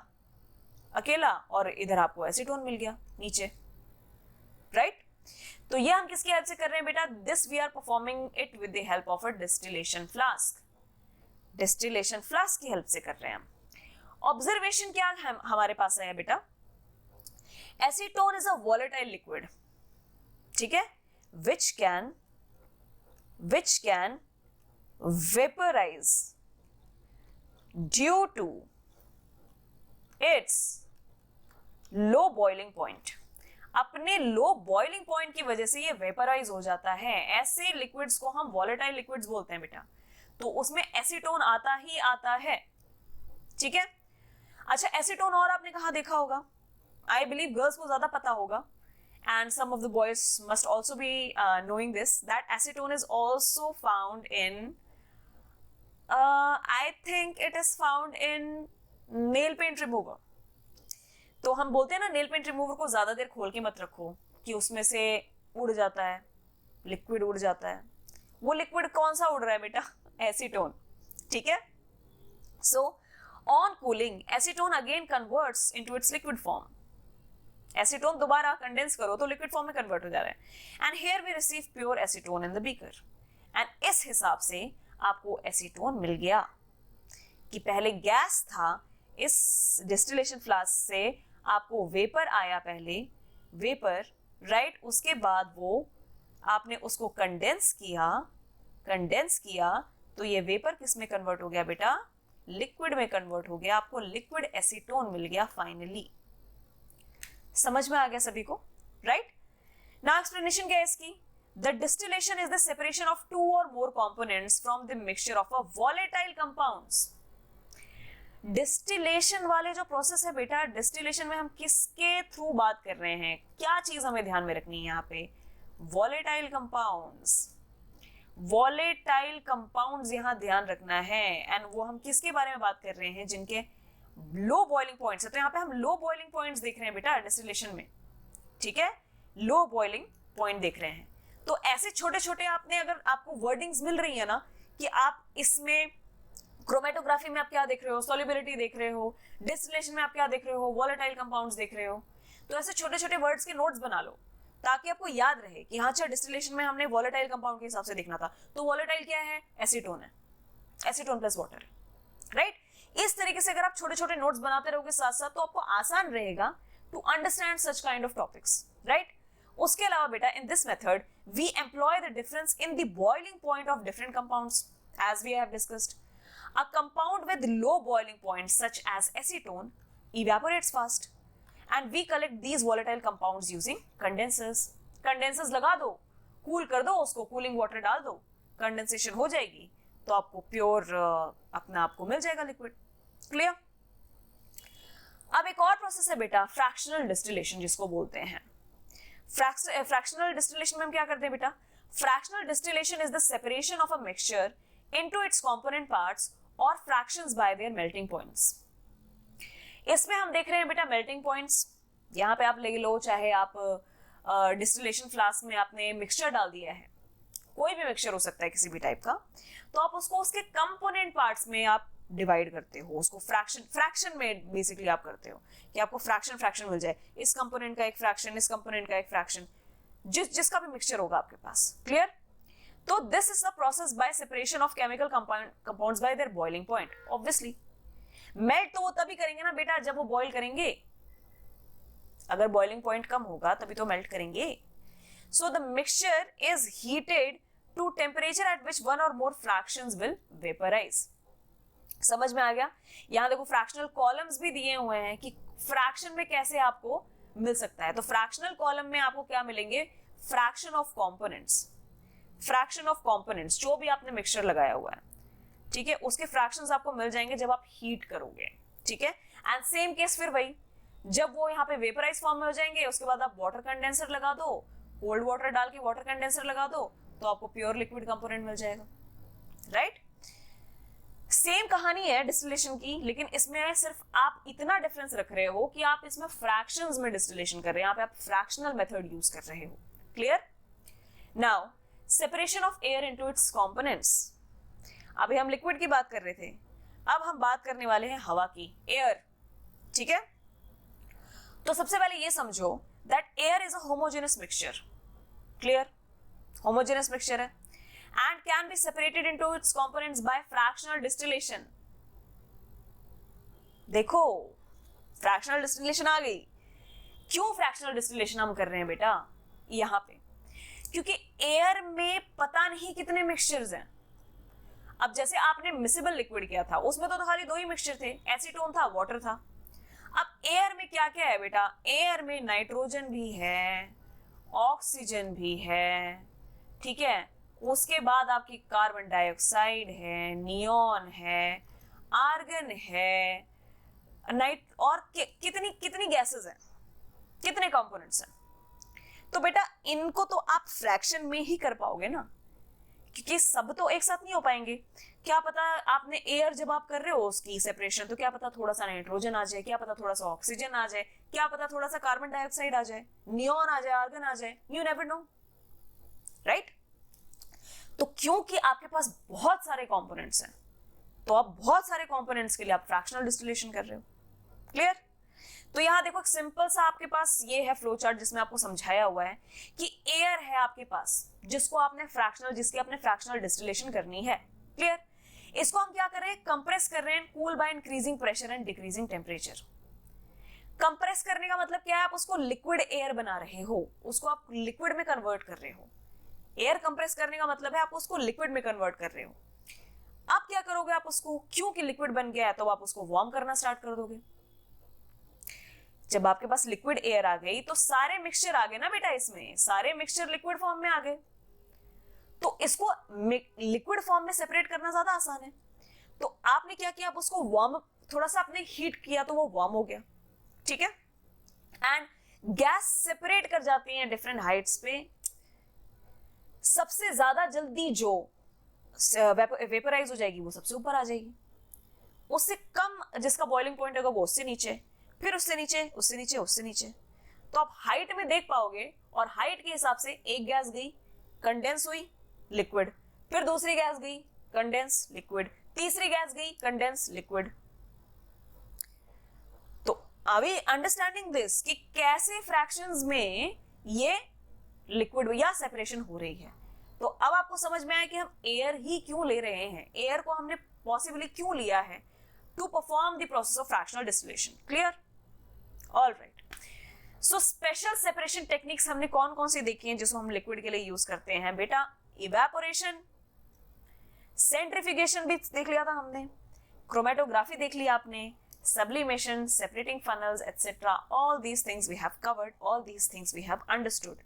अकेला, और इधर आपको एसीटोन मिल गया नीचे। राइट? तो ये हम किसकी हेल्प से कर रहे हैं बेटा? This we are performing it with the help of a distillation flask. Distillation flask की हेल्प से कर रहे हैं हम। ऑब्जर्वेशन क्या हमारे पास है बेटा? Acetone is a volatile liquid. ठीक है? which can vaporize due to its low boiling point। अपने लो बॉइलिंग पॉइंट की वजह से ये वेपराइज हो जाता है। ऐसे लिक्विड्स को हम वॉलेटाइल लिक्विड्स बोलते हैं बेटा। तो उसमें एसीटोन आता ही आता है। ठीक है? अच्छा, एसीटोन और आपने कहा देखा होगा? आई बिलीव गर्ल्स को ज्यादा पता होगा। and some of the boys must also be knowing this, that acetone is also found in I think it is found in nail paint remover. तो हम बोलते हैं ना नेल पेंट रिमूवर को ज्यादा देर खोल के मत रखो कि उसमें से उड़ जाता है, लिक्विड उड़ जाता है। वो लिक्विड कौन सा उड़ रहा है बेटा? एसीटोन, ठीक है। So on cooling acetone again converts into its liquid form. Acetone दोबारा कंडेंस करो तो लिक्विड फॉर्म में कन्वर्ट हो जा रहा है, and here we receive pure acetone in the beaker. And इस हिसाब से आपको एसीटोन मिल गया कि पहले गैस था, इस डिस्टिलेशन फ्लास्क से आपको वेपर आया, पहले वेपर, राइट, उसके बाद वो आपने उसको कंडेंस किया तो ये वेपर किस में कन्वर्ट हो गया बेटा? लिक्विड में कन्वर्ट हो गया, आपको लिक्विड एसीटोन मिल गया फाइनली। समझ में आ गया सभी को, राइट? नाउ एक्सप्लेनेशन क्या है इसकी? The distillation is the separation of two or more components from the mixture of a volatile compounds. Distillation वाले जो प्रोसेस है बेटा, डिस्टिलेशन में हम किसके थ्रू बात कर रहे हैं? क्या चीज हमें ध्यान में रखनी है यहाँ पे? Volatile compounds. वॉलेटाइल कंपाउंड्स यहाँ ध्यान रखना है। एंड वो हम किसके बारे में बात कर रहे हैं? जिनके लो बॉइलिंग पॉइंट्स है। तो यहाँ पे हम लो बॉइलिंग पॉइंट्स देख रहे हैं बेटा डिस्टिलेशन में, ठीक है? लो बॉइलिंग पॉइंट देख रहे हैं। तो ऐसे छोटे छोटे आपने, अगर आपको वर्डिंग्स मिल रही है ना कि आप इसमें क्रोमेटोग्राफी में आप क्या देख रहे हो, सॉल्युबिलिटी देख रहे हो, डिस्टिलेशन में आप क्या देख रहे हो, वॉलेटाइल कंपाउंड्स देख रहे हो, तो ऐसे छोटे छोटे वर्ड्स के नोट्स बना लो ताकि आपको याद रहे कि हाँ अच्छा डिस्टिलेशन में हमने वॉलेटाइल कंपाउंड के हिसाब से देखना था, तो वॉलेटाइल क्या है? एसीटोन है, एसीटोन प्लस वाटर, राइट? इस तरीके से अगर आप छोटे छोटे नोट्स बनाते रहोगे साथ साथ तो आपको आसान रहेगा to understand such kind of topics, right? उसके अलावा बेटा in this method we employ the difference in the boiling point of different compounds as we have discussed. A compound with low boiling point such as acetone evaporates fast and we collect these volatile compounds using condensers. Condensers लगा दो, cool कर दो उसको, cooling water डाल दो, condensation हो जाएगी तो आपको प्योर अपना आपको मिल जाएगा लिक्विड। क्लियर? अब एक और प्रोसेस है बेटा फ्रैक्शनल डिस्टिलेशन जिसको बोलते हैं। फ्रैक्शनल डिस्टिलेशन में हम क्या करते हैं बेटा? Fractional distillation is the separation of a mixture into its component parts or fractions by their melting points. इसमें हम देख रहे हैं बेटा मेल्टिंग पॉइंट्स। यहाँ पे आप ले लो, चाहे आप डिस्टिलेशन फ्लास्क में आपने मिक्सचर डाल दिया है, कोई भी मिक्सचर हो सकता है किसी भी टाइप का, तो आप उसको उसके कंपोनेंट पार्ट्स में आप डिवाइड करते हो, उसको फ्रैक्शन में बेसिकली आप करते हो कि आपको फ्रैक्शन मिल जाए, इस कंपोनेंट का एक फ्रैक्शन, इस कंपोनेंट का एक फ्रैक्शन, जिसका भी मिक्सचर होगा आपके पास। क्लियर? तो this is the process by separation of chemical compounds bye there boiling point. Obviously melt तो वो तभी करेंगे ना बेटा जब वो बॉईल करेंगे, अगर बॉइलिंग पॉइंट कम होगा तभी तो मेल्ट करेंगे। So the mixture is heated to temperature at which one or more fractions will vaporise. समझ में आ गया? यहाँ देखो फ्रैक्शनल कॉलम्स भी दिए हुए हैं कि फ्रैक्शन में कैसे आपको मिल सकता है। तो फ्रैक्शनल कॉलम में आपको क्या मिलेंगे? Fraction of components, fraction of components, जो भी आपने मिक्सचर लगाया हुआ है, ठीक है, उसके फ्रैक्शंस आपको मिल जाएंगे जब आप हीट करोगे, ठीक है? एंड सेम केस फिर वही, जब वो यहाँ पे वेपराइज फॉर्म में हो जाएंगे उसके बाद आप वाटर कंडेंसर लगा दो, कोल्ड वाटर डाल के वाटर कंडेंसर लगा दो तो आपको प्योर लिक्विड कंपोनेंट मिल जाएगा, राइट? सेम कहानी है डिस्टिलेशन की, लेकिन इसमें सिर्फ आप इतना डिफरेंस रख रहे हो कि आप इसमें फ्रैक्शंस में डिस्टिलेशन कर रहे हैं, यहाँ पे आप फ्रैक्शनल मेथड यूज कर रहे हो। Clear? Now separation of air into its components. अभी हम लिक्विड की बात कर रहे थे, अब हम बात करने वाले हैं हवा की, एयर, ठीक है? तो सबसे पहले ये समझो that air is a homogeneous mixture. Clear? Homogeneous mixture है and can be separated into its components by fractional distillation. देखो फ्रैक्शनल डिस्टिलेशन आ गई। क्यों फ्रैक्शनल डिस्टिलेशन हम कर रहे हैं बेटा यहाँ पे? क्योंकि एयर में पता नहीं कितने मिक्सचर्स हैं। अब जैसे आपने मिसिबल लिक्विड किया था, उसमें तो खाली दो ही मिक्सचर थे, एसीटोन था, वाटर था। अब एयर में क्या क्या है बेटा? एयर में नाइट्रोजन भी है, ऑक्सीजन भी है, ठीक है, उसके बाद आपकी कार्बन डाइऑक्साइड है, नियॉन है, आर्गन है, नाइट और कितनी कितनी गैसेस हैं, कितने कंपोनेंट्स हैं। तो बेटा इनको तो आप फ्रैक्शन में ही कर पाओगे ना, क्योंकि सब तो एक साथ नहीं हो पाएंगे। क्या पता आपने एयर जब आप कर रहे हो उसकी सेपरेशन, तो क्या पता थोड़ा सा नाइट्रोजन आ जाए, क्या पता थोड़ा सा ऑक्सीजन आ जाए, क्या पता थोड़ा सा कार्बन डाइऑक्साइड आ जाए, नियॉन आ जाए, आर्गन आ जाए, यू नेवर नो, राइट। तो क्योंकि आपके पास बहुत सारे कंपोनेंट्स हैं, तो आप बहुत सारे कंपोनेंट्स के लिए आप फ्रैक्शनल डिस्टिलेशन कर रहे हो। क्लियर? तो यहां देखो एक सिंपल सा आपके पास ये है फ्लो चार्ट जिसमें आपको समझाया हुआ है कि एयर है आपके पास जिसकी आपने फ्रैक्शनल डिस्टिलेशन करनी है। क्लियर? इसको हम क्या कर रहे हैं, कंप्रेस कर रहे हैं, cool by increasing pressure and decreasing temperature. Compress करने का मतलब क्या है, आप उसको लिक्विड एयर बना रहे हो, उसको आप लिक्विड में कन्वर्ट कर रहे हो। एयर कंप्रेस करने का मतलब है आप उसको लिक्विड में कन्वर्ट कर रहे हो। आप क्या करोगे, आप उसको, क्योंकि लिक्विड बन गया है तो आप उसको वार्म करना स्टार्ट कर दोगे। जब आपके पास लिक्विड एयर आ गई तो सारे मिक्सचर आ गए ना बेटा, इसमें सारे मिक्सचर लिक्विड फॉर्म में आ गए, तो इसको लिक्विड फॉर्म में सेपरेट करना ज्यादा आसान है। तो आपने क्या किया, आप उसको वार्म, थोड़ा सा आपने हीट किया तो वो वार्म हो गया, ठीक है। एंड गैस सेपरेट कर जाती है डिफरेंट हाइट्स पे। सबसे ज्यादा जल्दी जो वेपराइज हो जाएगी वो सबसे ऊपर आ जाएगी, उससे कम जिसका बॉइलिंग पॉइंट होगा वो उससे नीचे, फिर उससे नीचे, उससे नीचे, उससे नीचे। तो आप हाइट में देख पाओगे, और हाइट के हिसाब से एक गैस गई, कंडेंस हुई, लिक्विड, फिर दूसरी गैस गई, कंडेंस, लिक्विड, तीसरी गैस गई, कंडेंस, लिक्विड। तो आर वी अंडरस्टैंडिंग दिस कि कैसे फ्रैक्शंस में ये लिक्विड या सेपरेशन हो रही है। तो अब आपको समझ में आया कि हम एयर ही क्यों ले रहे हैं, एयर को हमने पॉसिबली क्यों लिया है, to perform the process of fractional distillation. Clear? All right. So special separation techniques हमने कौन कौन सी देखी हैं जिसको हम लिक्विड के लिए यूज करते हैं बेटा? इवेपोरेशन, सेंट्रिफिकेशन भी देख लिया था हमने, क्रोमेटोग्राफी देख लिया आपने, sublimation, separating funnels, etc. All these things we have covered, all these things we have understood,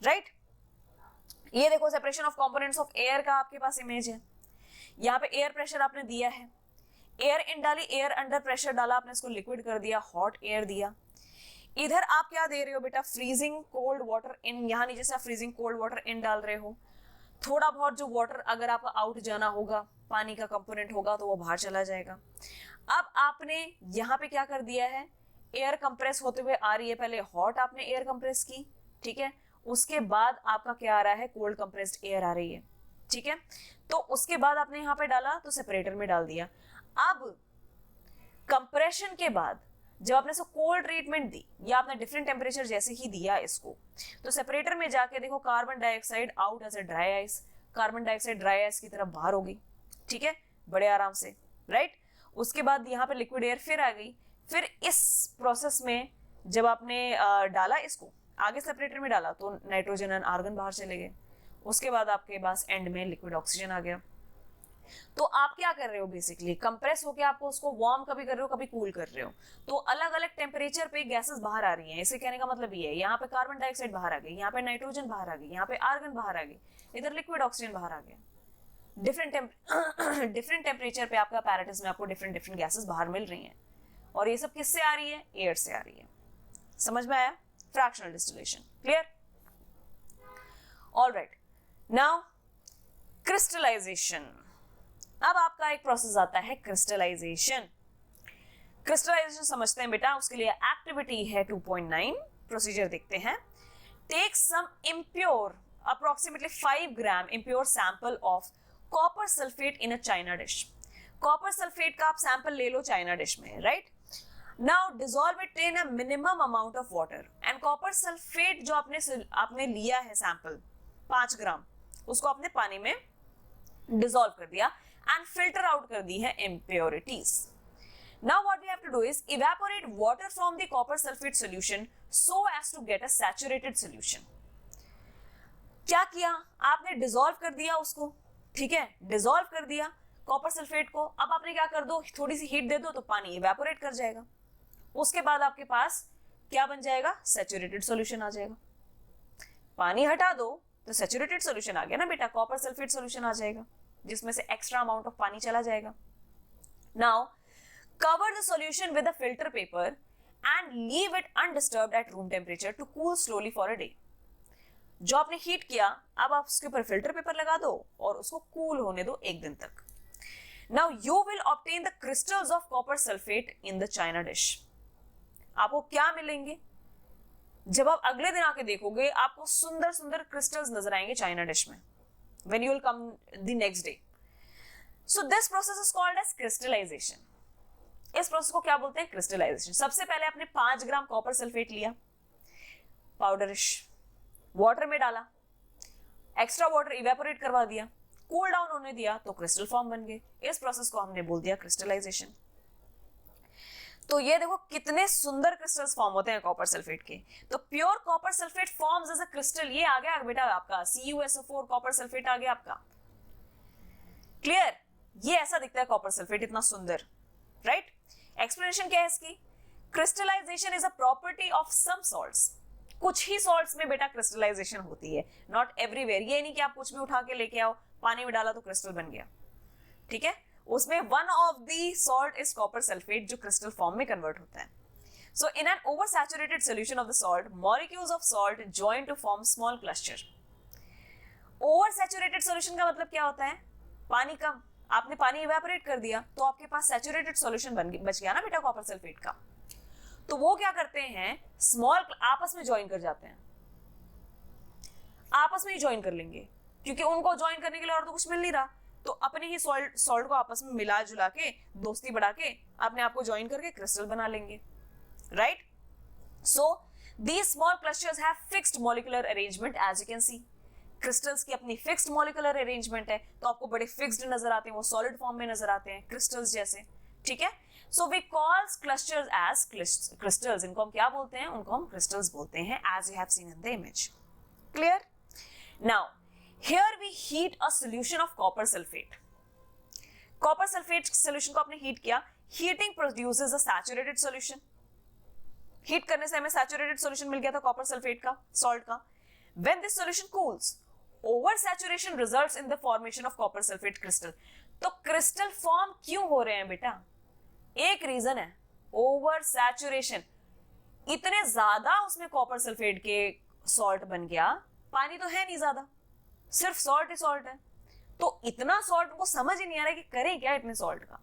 right? ये देखो separation of components of air का आपके पास इमेज है। यहाँ पे एयर प्रेशर आपने दिया है, एयर इन डाली, एयर अंडर प्रेशर डाला आपने, इसको लिक्विड कर दिया, हॉट एयर दिया। इधर आप क्या दे रहे हो बेटा, फ्रीजिंग कोल्ड वाटर इन, यहाँ नीचे से आप फ्रीजिंग कोल्ड वाटर इन डाल रहे हो। थोड़ा बहुत जो वाटर अगर आपका आउट जाना होगा, पानी का कंपोनेंट होगा तो वो बाहर चला जाएगा। अब आपने यहाँ पे क्या कर दिया है, एयर कंप्रेस होते हुए आ रही है, पहले हॉट आपने एयर कंप्रेस की, ठीक है, उसके बाद आपका क्या आ रहा है, कोल्ड कंप्रेस्ड एयर आ रही है, ठीक है। तो उसके बाद आपने यहाँ पे डाला तो सेपरेटर में डाल दिया। अब कंप्रेशन के बाद जब आपने इसको कोल्ड ट्रीटमेंट दी, या आपने डिफरेंट टेम्परेचर जैसे ही दिया इसको, तो सेपरेटर में जाके देखो carbon dioxide out as a dry ice, carbon dioxide dry ice की तरफ बाहर हो गई, ठीक है, बड़े आराम से, राइट। उसके बाद यहाँ पे लिक्विड एयर फिर आ गई। फिर इस प्रोसेस में जब आपने डाला इसको आगे सेपरेटर में डाला तो नाइट्रोजन एंड आर्गन बाहर चले गए। उसके बाद आपके पास एंड में लिक्विड ऑक्सीजन आ गया। तो आप क्या कर रहे हो, बेसिकली कंप्रेस होकर आपको उसको वार्म कभी कर रहे हो, कभी कूल कर रहे हो, तो अलग अलग टेम्परेचर पे गैसेस बाहर आ रही हैं। इसे कहने का मतलब ये है, यहाँ पे कार्बन डाइऑक्साइड बाहर आ गई, यहाँ पे नाइट्रोजन बाहर आ गई, यहाँ पे आर्गन बाहर आ गई, इधर लिक्विड ऑक्सीजन बाहर आ गया। डिफरेंट टेम्परेचर पे आपका apparatus में आपको डिफरेंट गैसेस बाहर मिल रही हैं, और ये सब किससे आ रही है, एयर से आ रही है। समझ में आया? Fractional distillation. Clear? All right. Now crystallisation. अब आपका एक प्रोसेस आता है क्रिस्टलाइजेशन। क्रिस्टलाइजेशन समझते हैं बेटा, उसके लिए एक्टिविटी है 2.9। प्रोसीजर देखते हैं। Take some impure approximately 5 gram impure sample of copper sulfate in a china dish. Copper sulfate का आप सैंपल ले लो चाइना डिश में, right. Now dissolve it in a minimum amount of water, and copper sulphate जो आपने लिया है sample 5 ग्राम, उसको आपने पानी में डिसॉल्व कर दिया एंड फिल्टर आउट कर दी है impurities. Now what we have to do is evaporate water from the copper sulfate solution so as to get a saturated solution. क्या किया आपने, डिसॉल्व कर दिया उसको, ठीक है, डिसॉल्व कर दिया कॉपर सल्फेट को। अब आपने क्या कर दो, थोड़ी सी हीट दे दो तो पानी इवेपोरेट कर जाएगा। उसके बाद आपके पास क्या बन जाएगा, सैचुरेटेड सॉल्यूशन आ जाएगा। पानी हटा दो तो सैचुरेटेड सॉल्यूशन आ गया ना बेटा, कॉपर सल्फेट सॉल्यूशन आ जाएगा जिसमें से एक्स्ट्रा अमाउंट ऑफ पानी चला जाएगा। Now cover the solution with a filter paper and leave it undisturbed at room temperature to cool slowly for a day. जो आपने हीट किया, अब आप उसके ऊपर फिल्टर पेपर लगा दो और उसको कूल होने दो 1 दिन तक. Now you will obtain the crystals of copper sulphate in the China dish. आपको क्या मिलेंगे? जब आप अगले दिन आके देखोगे, आपको सुंदर सुंदर क्रिस्टल्स नजर आएंगे चाइना डिश में. When you will come the next day. So this process is called as crystallization. इस प्रोसेस को क्या बोलते हैं? क्रिस्टलाइजेशन. सबसे पहले आपने 5 ग्राम कॉपर सल्फेट लिया, पाउडरिश, वाटर में डाला, एक्स्ट्रा वाटर इवेपोरेट करवा दिया, कूल डाउन होने दिया, तो क्रिस्टल फॉर्म बन गए. इस प्रोसेस को हमने बोल दिया क्रिस्टलाइजेशन. तो ये देखो कितने सुंदर क्रिस्टल्स फॉर्म होते हैं कॉपर सल्फेट के. तो pure copper sulphate forms as a crystal. ये आ गया बेटा आपका CuSO4 कॉपर सल्फेट आ गया आपका. क्लियर? ये ऐसा दिखता है कॉपर सल्फेट, इतना सुंदर, राइट? एक्सप्लेनेशन क्या है इसकी? Crystallisation is a property of some salts. कुछ ही सॉल्ट्स में बेटा क्रिस्टलाइजेशन होती है, नॉट एवरीवेयर. ये नहीं कि आप कुछ भी उठा के लेके आओ, पानी में डाला तो क्रिस्टल बन गया. ठीक है? उसमें one of the salt is copper sulphate, जो क्रिस्टल फॉर्म में कन्वर्ट होता है. So in an oversaturated solution of the salt, molecules of salt join to form small cluster. Oversaturated solution का मतलब क्या होता है? पानी कम, आपने पानी इवेपोरेट कर दिया तो आपके पास सैचुरेटेड सॉल्यूशन बच गया ना बेटा कॉपर सल्फेट का. तो वो क्या करते हैं? स्मॉल आपस में ज्वाइन कर जाते हैं, आपस में ही ज्वाइन कर लेंगे, क्योंकि उनको ज्वाइन करने के लिए और तो कुछ मिल नहीं रहा. तो अपने ही सॉल्ट को आपस में मिला जुला के, दोस्ती बढ़ा के, अपने आप को ज्वाइन करके क्रिस्टल बना लेंगे, right? So these small clusters have fixed molecular arrangement. As you can see, crystals की अपनी फिक्स्ड मॉलिक्यूलर अरेंजमेंट है, तो आपको बड़े फिक्स्ड नजर आते हैं, वो सॉलिड फॉर्म में नजर आते हैं क्रिस्टल्स जैसे. ठीक है? So we call clusters as crystals. इनको हम क्या बोलते हैं? उनको हम क्रिस्टल्स बोलते हैं, as you have seen in the image. Clear? Now here we heat a solution of copper sulfate. Copper sulfate solution को आपने हीट किया. Heating produces a saturated solution. Heat करने से हमें saturated solution मिल गया था copper sulfate का, salt का. When this solution cools, oversaturation results in the formation of copper sulfate crystal. तो crystal form क्यों हो रहे हैं बेटा? एक रीजन है, oversaturation. इतने ज्यादा उसमें copper sulfate के salt बन गया, पानी तो है नहीं ज्यादा, सिर्फ सॉल्ट ही सॉल्ट है. तो इतना सॉल्ट को समझ ही नहीं आ रहा कि करें क्या इतने सॉल्ट का.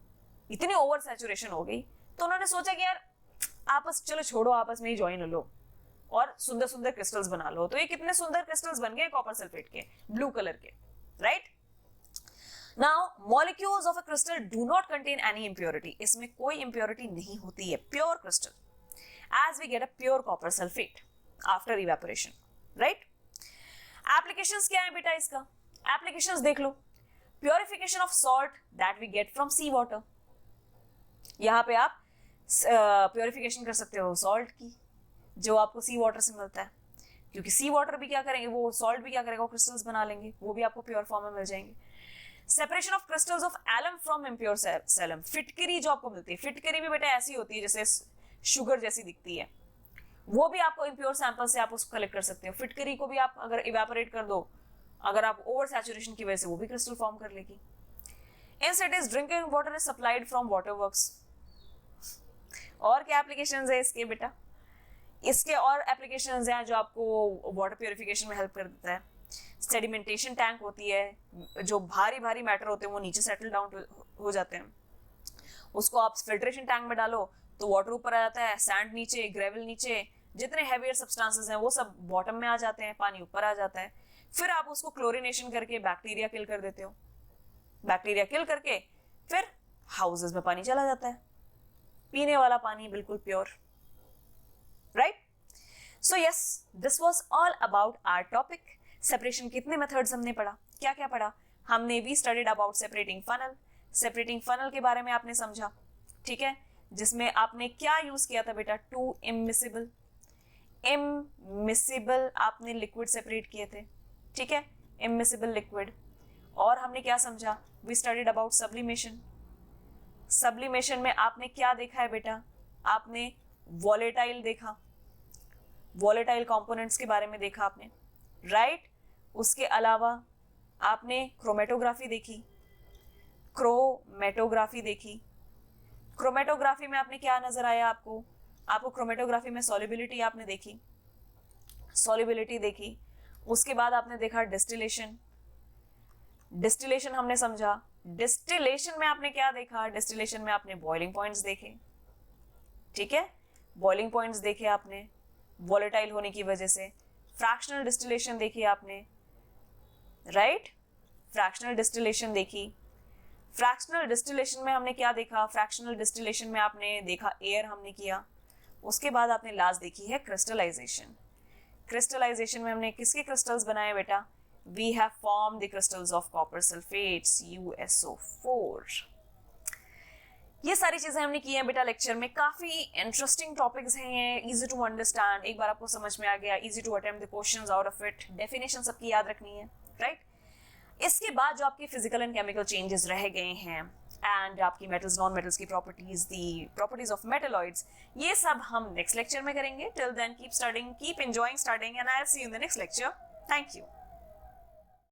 इतनी ओवर सैचुरेशन हो गई, तो उन्होंने सोचा कि यार चलो छोड़ो, आपस में ही ज्वाइन हो लो और सुंदर सुंदर क्रिस्टल्स बना लो. तो ये कितने सुंदर क्रिस्टल्स बन गए कॉपर सल्फेट के, ब्लू कलर के, right? Now molecules of a crystal do not contain any impurity. इसमें कोई इंप्योरिटी नहीं होती है, pure crystal, as we get a pure copper sulphate after evaporation, right? Applications क्या है बेटा इसका? एप्लीकेशंस देख लो. Purification of salt that we get from sea water. यहां पे आप प्योरिफिकेशन कर सकते हो सॉल्ट की, जो आपको सी वाटर से मिलता है, क्योंकि सी वाटर भी क्या करेंगे, वो सॉल्ट भी क्या करेगा, वो क्रिस्टल्स बना लेंगे, वो भी आपको प्योर फॉर्म में मिल जाएंगे. Separation of crystals of alum from impure सेलम. फिटकरी जो आपको मिलती है, फिटकरी भी बेटा ऐसी होती है जैसे शुगर जैसी दिखती है, वो भी आपको इम्प्योर सैंपल से आप उसको कलेक्ट कर सकते हो. फिटकरी को भी आप अगर इवेपोरेट कर दो, अगर आप ओवर सैचुरेशन की वजह से, वो भी क्रिस्टल फॉर्म कर लेगी. In cities drinking water is supplied from water works. और क्या एप्लीकेशंस है इसके बेटा? इसके और एप्लीकेशंस हैं जो आपको वाटर प्योरिफिकेशन में हेल्प कर देता है. सेडिमेंटेशन टैंक होती है, जो भारी भारी मैटर होते हैं वो नीचे सेटल डाउन हो जाते हैं, उसको आप फिल्ट्रेशन टैंक में डालो तो वाटर ऊपर आ जाता है, सैंड नीचे, ग्रेवल नीचे, जितने हैवियर सब्सटेंसेस हैं वो सब बॉटम में आ जाते हैं, पानी ऊपर आ जाता है. फिर आप उसको क्लोरिनेशन करके बैक्टीरिया किल कर देते हो. बैक्टीरिया किल करके फिर हाउसेस में पानी चला जाता है, पीने वाला पानी बिल्कुल pure, right? So yes, this was all about our topic. Separation कितने मेथड्स हमने पढ़ा, क्या क्या पढ़ा हमने? We studied about separating funnel. Separating funnel के बारे में आपने समझा, ठीक है, जिसमें आपने क्या यूज किया था बेटा? 2 इमिसिबल. इमिसिबल आपने लिक्विड सेपरेट किए थे, ठीक है, इमिसिबल लिक्विड. और हमने क्या समझा? We studied about sublimation. Sublimation में आपने क्या देखा है बेटा? आपने वॉलेटाइल देखा, वॉलेटाइल कंपोनेंट्स के बारे में देखा आपने, राइट? उसके अलावा आपने क्रोमेटोग्राफी देखी, क्रोमेटोग्राफी देखी. क्रोमेटोग्राफी में आपने क्या नजर आया आपको? आपको क्रोमेटोग्राफी में सॉल्युबिलिटी आपने देखी, सॉल्युबिलिटी देखी. उसके बाद आपने देखा डिस्टिलेशन, डिस्टिलेशन हमने समझा। डिस्टिलेशन में आपने क्या देखा, डिस्टिलेशन में आपने बॉइलिंग पॉइंट्स देखे, ठीक है, बॉइलिंग पॉइंट्स देखे आपने वॉलेटाइल होने की वजह से। फ्रैक्शनल डिस्टिलेशन देखी आपने, राइट, फ्रैक्शनल डिस्टिलेशन देखी। फ्रैक्शनल डिस्टिलेशन में हमने क्या देखा, फ्रैक्शनल डिस्टिलेशन में आपने देखा एयर हमने किया। उसके बाद आपने लास्ट देखी है क्रिस्टलाइजेशन। क्रिस्टलाइजेशन में हमने किसके क्रिस्टल्स बनाए बेटा, we have form the crystals of copper sulphate CuSO4। ये सारी चीजें हमने की हैं बेटा लेक्चर में। काफी इंटरेस्टिंग टॉपिक्स हैं ये, इजी टू अंडरस्टैंड, एक बार आपको समझ में आ गया, easy to attempt the questions out of it, definition सबकी याद रखनी है, राइट। इसके बाद जो आपके फिजिकल एंड केमिकल चेंजेस रह गए हैं एंड आपकी मेटल्स नॉन मेटल्स की properties, the properties of metalloids, ये सब हम नेक्स्ट लेक्चर में करेंगे। Till then keep studying, keep enjoying studying and I will see you in the next lecture. Thank you.